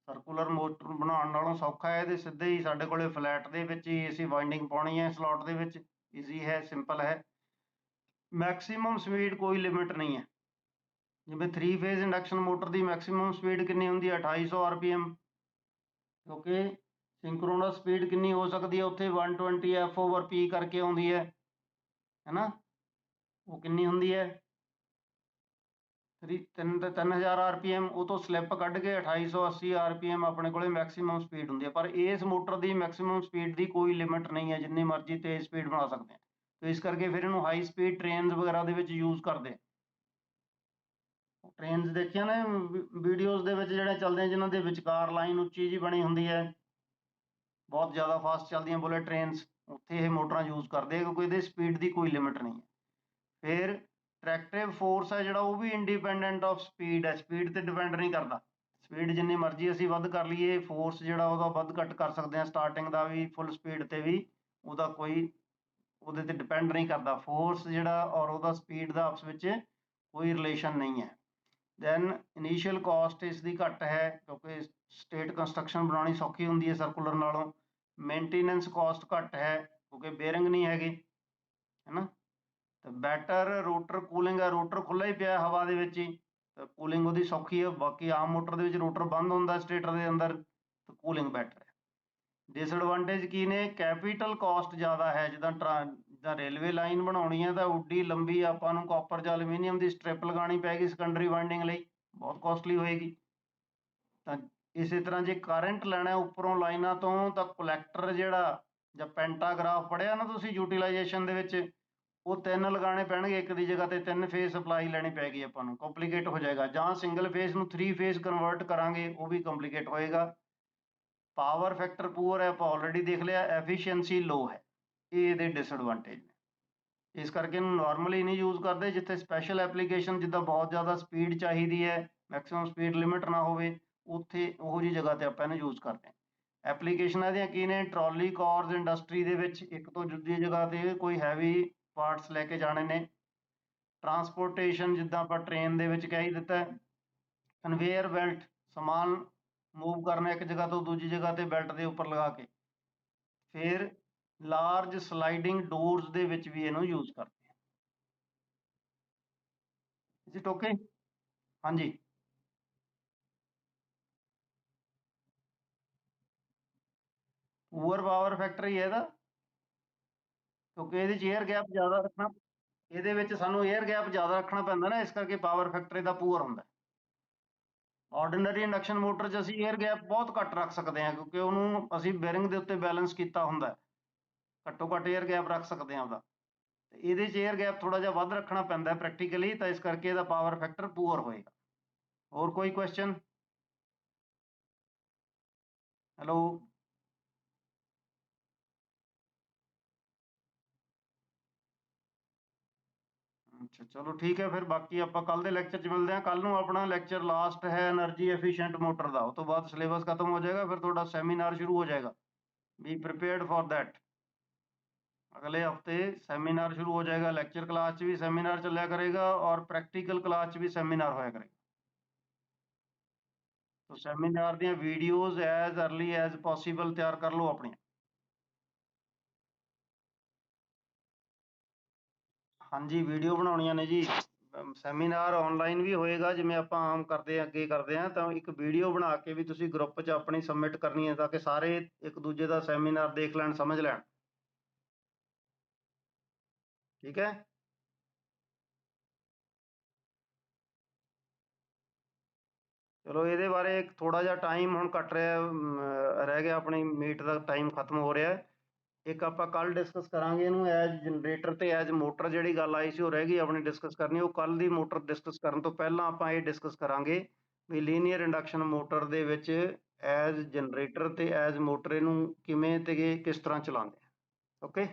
ਸਰਕੂਲਰ ਮੋਟਰ ਬਣਾਉਣ ਨਾਲੋਂ ਸੌਖਾ ਹੈ। ਇਹਦੇ ਸਿੱਧੇ ਹੀ ਸਾਡੇ ਕੋਲੇ ਫਲੈਟ ਦੇ ਵਿੱਚ ਹੀ ਅਸੀਂ ਵਾਈਂਡਿੰਗ ਪਾਉਣੀ ਹੈ ਸਲੋਟ ਦੇ ਵਿੱਚ, ਈਜ਼ੀ ਹੈ, ਸਿੰਪਲ ਹੈ। ਮੈਕਸਿਮਮ ਸਪੀਡ ਕੋਈ ਲਿਮਿਟ ਨਹੀਂ ਹੈ। ਜਿਵੇਂ 3 ਫੇਜ਼ ਇੰਡਕਸ਼ਨ ਮੋਟਰ ਦੀ ਮੈਕਸਿਮਮ ਸਪੀਡ ਕਿੰਨੀ ਹੁੰਦੀ ਹੈ, 2800 RPM, ਕਿਉਂਕਿ ਸਿੰਕਰੋਨਸ ਸਪੀਡ ਕਿੰਨੀ ਹੋ ਸਕਦੀ ਹੈ ਉੱਥੇ, 120 F/P ਕਰਕੇ ਆਉਂਦੀ ਹੈ ਨਾ, ਉਹ ਕਿੰਨੀ ਹੁੰਦੀ ਹੈ 3000 RPM। ਉਹ ਤੋਂ ਸਲਿੱਪ ਕੱਢ ਕੇ 2880 RPM ਆਪਣੇ ਕੋਲੇ ਮੈਕਸਿਮਮ ਸਪੀਡ ਹੁੰਦੀ ਹੈ। ਪਰ ਇਸ ਮੋਟਰ ਦੀ ਮੈਕਸਿਮਮ ਸਪੀਡ ਦੀ ਕੋਈ ਲਿਮਿਟ ਨਹੀਂ ਹੈ, ਜਿੰਨੀ ਮਰਜ਼ੀ ਤੇਜ਼ ਸਪੀਡ ਬਣਾ ਸਕਦੇ ਹਾਂ। तो इस करके फिर इन्हूं हाई स्पीड ट्रेन वगैरह ਦੇ ਵਿੱਚ यूज़ ਕਰਦੇ ट्रेन देखिया ने वीडियोज़ ਦੇ ਵਿੱਚ ਜਿਹੜੇ ਚੱਲਦੇ ਆ ਜਿਨ੍ਹਾਂ ਦੇ ਵਿਚਕਾਰ ਲਾਈਨ ਉੱਚੀ ਜੀ ਬਣੀ ਹੁੰਦੀ ਹੈ ਬਹੁਤ ਜ਼ਿਆਦਾ ਫਾਸਟ ਚੱਲਦੀਆਂ ਬੁਲੇਟ ਟ੍ਰੇਨਸ ਉੱਥੇ ਇਹ ਮੋਟਰਾਂ ਯੂਜ਼ ਕਰਦੇ ਆ ਕਿਉਂਕਿ ਇਹਦੇ ਸਪੀਡ ਦੀ ਕੋਈ ਲਿਮਿਟ ਨਹੀਂ ਹੈ ਫਿਰ ਟਰੈਕਟਿਵ ਫੋਰਸ ਹੈ ਜਿਹੜਾ ਉਹ ਵੀ ਇੰਡੀਪੈਂਡੈਂਟ ਆਫ ਸਪੀਡ ਹੈ ਸਪੀਡ ਤੇ ਡਿਪੈਂਡ ਨਹੀਂ ਕਰਦਾ ਸਪੀਡ ਜਿੰਨੀ ਮਰਜ਼ੀ ਅਸੀਂ ਵੱਧ ਕਰ ਲਈਏ ਫੋਰਸ ਜਿਹੜਾ ਉਹਦਾ ਵੱਧ ਘੱਟ ਕਰ ਸਕਦੇ ਹਾਂ ਸਟਾਰਟਿੰਗ ਦਾ ਵੀ ਫੁੱਲ ਸਪੀਡ ਤੇ ਵੀ ਉਹਦਾ ਕੋਈ ਉਹਦੇ ਤੇ ਡਿਪੈਂਡ ਨਹੀਂ ਕਰਦਾ ਫੋਰਸ ਜਿਹੜਾ ਔਰ ਉਹਦਾ ਸਪੀਡ ਦਾ ਆਪਸ ਵਿੱਚ ਕੋਈ ਰਿਲੇਸ਼ਨ ਨਹੀਂ ਹੈ ਦੈਨ ਇਨੀਸ਼ੀਅਲ ਕਾਸਟ ਇਸ ਦੀ ਘੱਟ ਹੈ ਕਿਉਂਕਿ ਸਟੇਟ ਕੰਸਟਰਕਸ਼ਨ ਬਣਾਉਣੀ ਸੌਖੀ ਹੁੰਦੀ ਹੈ ਸਰਕੂਲਰ ਨਾਲੋਂ ਮੇਨਟੇਨੈਂਸ ਕਾਸਟ ਘੱਟ ਹੈ ਕਿਉਂਕਿ ਬੇਰਿੰਗ ਨਹੀਂ ਹੈਗੇ ਹੈ ਨਾ ਤੇ ਬੈਟਰ ਰੋਟਰ ਕੂਲਿੰਗ ਹੈ ਰੋਟਰ ਖੁੱਲ੍ਹਾ ਹੀ ਪਿਆ ਹਵਾ ਦੇ ਵਿੱਚ ਹੀ ਤਾਂ ਕੂਲਿੰਗ ਉਹਦੀ ਸੌਖੀ ਹੈ ਬਾਕੀ ਆਮ ਮੋਟਰ ਦੇ ਵਿੱਚ ਰੋਟਰ ਬੰਦ ਹੁੰਦਾ ਸਟੇਟਰ ਦੇ ਅੰਦਰ ਤਾਂ ਕੂਲਿੰਗ ਬੈਟਰ ਹੈ ਡਿਸਐਡਵਾਂਟੇਜ ਕੀ ਨੇ ਕੈਪੀਟਲ ਕਾਸਟ ਜ਼ਿਆਦਾ ਹੈ ਜਿੱਦਾਂ ਰੇਲਵੇ ਲਾਈਨ ਬਣਾਉਣੀ ਹੈ ਤਾਂ ਉੱਡੀ ਲੰਬੀ ਆਪਾਂ ਨੂੰ ਕਾਪਰ ਜਾਂ ਐਲੂਮੀਨੀਅਮ ਦੀ ਸਟ੍ਰਿਪ ਲਗਾਉਣੀ ਪੈਗੀ ਸੈਕੰਡਰੀ ਵਾਈਂਡਿੰਗ ਲਈ ਬਹੁਤ ਕਾਸਟਲੀ ਹੋਏਗੀ ਤਾਂ ਇਸੇ ਤਰ੍ਹਾਂ ਜੇ ਕਰੰਟ ਲੈਣਾ ਉੱਪਰੋਂ ਲਾਈਨਾਂ ਤੋਂ ਤਾਂ ਕਲੈਕਟਰ ਜਿਹੜਾ ਜਾਂ ਪੈਂਟਾਗ੍ਰਾਫ ਪੜ੍ਹਿਆ ਨਾ ਤੁਸੀਂ ਯੂਟੀਲਾਈਜੇਸ਼ਨ ਦੇ ਵਿੱਚ ਉਹ 3 ਲਗਾਉਣੇ ਪੈਣਗੇ ਇੱਕ ਦੀ ਜਗ੍ਹਾ ਤੇ 3 ਫੇਜ਼ ਸਪਲਾਈ ਲੈਣੀ ਪੈਗੀ ਆਪਾਂ ਨੂੰ ਕੰਪਲੀਕੇਟ ਹੋ ਜਾਏਗਾ ਜਾਂ ਸਿੰਗਲ ਫੇਜ਼ ਨੂੰ 3 ਫੇਜ਼ ਕਨਵਰਟ ਕਰਾਂਗੇ ਉਹ ਵੀ ਕੰਪਲੀਕੇਟ ਹੋਏਗਾ ਪਾਵਰ ਫੈਕਟਰ ਪੂਅਰ ਹੈ ਆਪਾਂ ਆਲਰੇਡੀ ਦੇਖ ਲਿਆ ਐਫੀਸ਼ੀਐਂਸੀ ਲੋ ਹੈ ਇਹ ਇਹਦੇ ਡਿਸਐਡਵਾਂਟੇਜ ਨੇ ਇਸ ਕਰਕੇ ਇਹਨੂੰ ਨਾਰਮਲੀ ਨਹੀਂ ਯੂਜ਼ ਕਰਦੇ ਜਿੱਥੇ ਸਪੈਸ਼ਲ ਐਪਲੀਕੇਸ਼ਨ ਜਿੱਦਾਂ ਬਹੁਤ ਜ਼ਿਆਦਾ ਸਪੀਡ ਚਾਹੀਦੀ ਹੈ ਮੈਕਸਿਮਮ ਸਪੀਡ ਲਿਮਿਟ ਨਾ ਹੋਵੇ ਉੱਥੇ ਉਹੋ ਜਿਹੀ ਜਗ੍ਹਾ ਤੇ ਆਪਾਂ ਇਹਨੂੰ ਯੂਜ਼ ਕਰਦੇ ਹਾਂ ਐਪਲੀਕੇਸ਼ਨਾਂ ਦੀਆਂ ਕੀ ਨੇ ਟਰਾਲੀ ਕਾਰਸ ਇੰਡਸਟਰੀ ਦੇ ਵਿੱਚ ਇੱਕ ਤੋਂ ਦੂਜੀ ਜਗ੍ਹਾ ਤੇ ਕੋਈ ਹੈਵੀ ਪਾਰਟਸ ਲੈ ਕੇ ਜਾਣੇ ਨੇ ਟਰਾਂਸਪੋਰਟੇਸ਼ਨ ਜਿੱਦਾਂ ਆਪਾਂ ਟ੍ਰੇਨ ਦੇ ਵਿੱਚ ਕਹਿ ਹੀ ਦਿੱਤਾ ਕਨਵੇਅਰ ਬੈਲਟ ਸਮਾਨ ਮੂਵ ਕਰਨਾ ਇੱਕ ਜਗ੍ਹਾ ਤੋਂ ਦੂਜੀ ਜਗ੍ਹਾ ਤੇ ਬੈਲਟ ਦੇ ਉੱਪਰ ਲਗਾ ਕੇ ਫਿਰ ਲਾਰਜ ਸਲਾਈਡਿੰਗ ਡੋਰਸ ਦੇ ਵਿੱਚ ਵੀ ਇਹਨੂੰ ਯੂਜ਼ ਕਰਦੇ ਆ ਜੀ ਓਕੇ ਹਾਂਜੀ ਪੂਅਰ ਪਾਵਰ ਫੈਕਟਰ ਹੀ ਹੈ ਇਹਦਾ ਕਿਉਂਕਿ ਇਹਦੇ 'ਚ 에ਅਰ ਗੈਪ ਜ਼ਿਆਦਾ ਰੱਖਣਾ ਇਹਦੇ ਵਿੱਚ ਸਾਨੂੰ 에ਅਰ ਗੈਪ ਜ਼ਿਆਦਾ ਰੱਖਣਾ ਪੈਂਦਾ ਨਾ ਇਸ ਕਰਕੇ ਪਾਵਰ ਫੈਕਟਰ ਇਹਦਾ ਪੂਅਰ ਹੁੰਦਾ ਆਰਡੀਨਰੀ ਇੰਡਕਸ਼ਨ ਮੋਟਰ 'ਚ ਅਸੀਂ 에ਅਰ ਗੈਪ ਬਹੁਤ ਘੱਟ ਰੱਖ ਸਕਦੇ ਹਾਂ ਕਿਉਂਕਿ ਉਹਨੂੰ ਅਸੀਂ ਬੇਰਿੰਗ ਦੇ ਉੱਤੇ ਬੈਲੈਂਸ ਕੀਤਾ ਹੁੰਦਾ ਘੱਟੋ ਘੱਟ 에ਅਰ ਗੈਪ ਰੱਖ ਸਕਦੇ ਹਾਂ ਉਹਦਾ ਤੇ ਇਹਦੇ 'ਚ 에ਅਰ ਗੈਪ ਥੋੜਾ ਜਿਹਾ ਵੱਧ ਰੱਖਣਾ ਪੈਂਦਾ ਪ੍ਰੈਕਟੀਕਲੀ ਤਾਂ ਇਸ ਕਰਕੇ ਇਹਦਾ ਪਾਵਰ ਫੈਕਟਰ ਪੂਅਰ ਹੋਏਗਾ ਹੋਰ ਕੋਈ ਕੁਐਸਚਨ ਹੈਲੋ ਅੱਛਾ ਚਲੋ ਠੀਕ ਹੈ ਫਿਰ ਬਾਕੀ ਆਪਾਂ ਕੱਲ ਦੇ ਲੈਕਚਰ 'ਚ ਮਿਲਦੇ ਹਾਂ ਕੱਲ ਨੂੰ ਆਪਣਾ ਲੈਕਚਰ ਲਾਸਟ ਹੈ એનર્ਜੀ ਐਫੀਸ਼ੀਐਂਟ ਮੋਟਰ ਦਾ ਉਸ ਤੋਂ ਬਾਅਦ ਸਿਲੇਬਸ ਖਤਮ ਹੋ ਜਾਏਗਾ ਫਿਰ ਤੁਹਾਡਾ ਸੈਮੀਨਾਰ ਸ਼ੁਰੂ ਹੋ ਜਾਏਗਾ ਬੀ ਪ੍ਰੀਪੇਅਰਡ ਫॉर दैट अगले हफ्ते सेमिनार शुरू हो जाएगा लेक्चर क्लास च भी सेमिनार चलिया करेगा और प्रैक्टिकल क्लास च भी सेमिनार होया करेगा तो सेमिनार दी videos as early as possible तैयार कर लो अपनी हाँ जी वीडियो बनाउणियां ने जी ਸੈਮੀਨਾਰ ਆਨਲਾਈਨ ਵੀ ਹੋਏਗਾ ਜਿਵੇਂ ਆਪਾਂ ਆਮ ਕਰਦੇ ਆ ਅੱਗੇ ਕਰਦੇ ਆ ਤਾਂ ਇੱਕ ਵੀਡੀਓ ਬਣਾ ਕੇ ਵੀ ਤੁਸੀਂ ਗਰੁੱਪ 'ਚ ਆਪਣੀ ਸਬਮਿਟ ਕਰਨੀ ਹੈ ਤਾਂ ਕਿ ਸਾਰੇ ਇੱਕ ਦੂਜੇ ਦਾ ਸੈਮੀਨਾਰ ਦੇਖ ਲੈਣ ਸਮਝ ਲੈਣ ਠੀਕ ਹੈ ਚਲੋ ਇਹਦੇ ਬਾਰੇ ਥੋੜਾ ਜਿਹਾ ਟਾਈਮ ਹੁਣ ਕੱਟ ਰਿਹਾ ਰਹਿ ਗਿਆ ਆਪਣੀ ਮੀਟ ਦਾ ਟਾਈਮ ਖਤਮ ਹੋ ਰਿਹਾ ਇੱਕ ਆਪਾਂ ਕੱਲ ਡਿਸਕਸ ਕਰਾਂਗੇ ਇਹਨੂੰ ਐਜ਼ ਜਨਰੇਟਰ ਤੇ ਐਜ਼ ਮੋਟਰ ਜਿਹੜੀ ਗੱਲ ਆਈ ਸੀ ਉਹ ਰਹਿ ਗਈ ਆਪਣੀ ਡਿਸਕਸ ਕਰਨੀ ਉਹ ਕੱਲ ਦੀ ਮੋਟਰ ਡਿਸਕਸ ਕਰਨ ਤੋਂ ਪਹਿਲਾਂ ਆਪਾਂ ਇਹ ਡਿਸਕਸ ਕਰਾਂਗੇ ਵੀ ਲੀਨੀਅਰ ਇੰਡਕਸ਼ਨ ਮੋਟਰ ਦੇ ਵਿੱਚ ਐਜ਼ ਜਨਰੇਟਰ ਤੇ ਐਜ਼ ਮੋਟਰ ਇਹਨੂੰ ਕਿਵੇਂ ਤੇ ਕਿਸ ਤਰ੍ਹਾਂ ਚਲਾਉਂਦੇ ਆ ਓਕੇ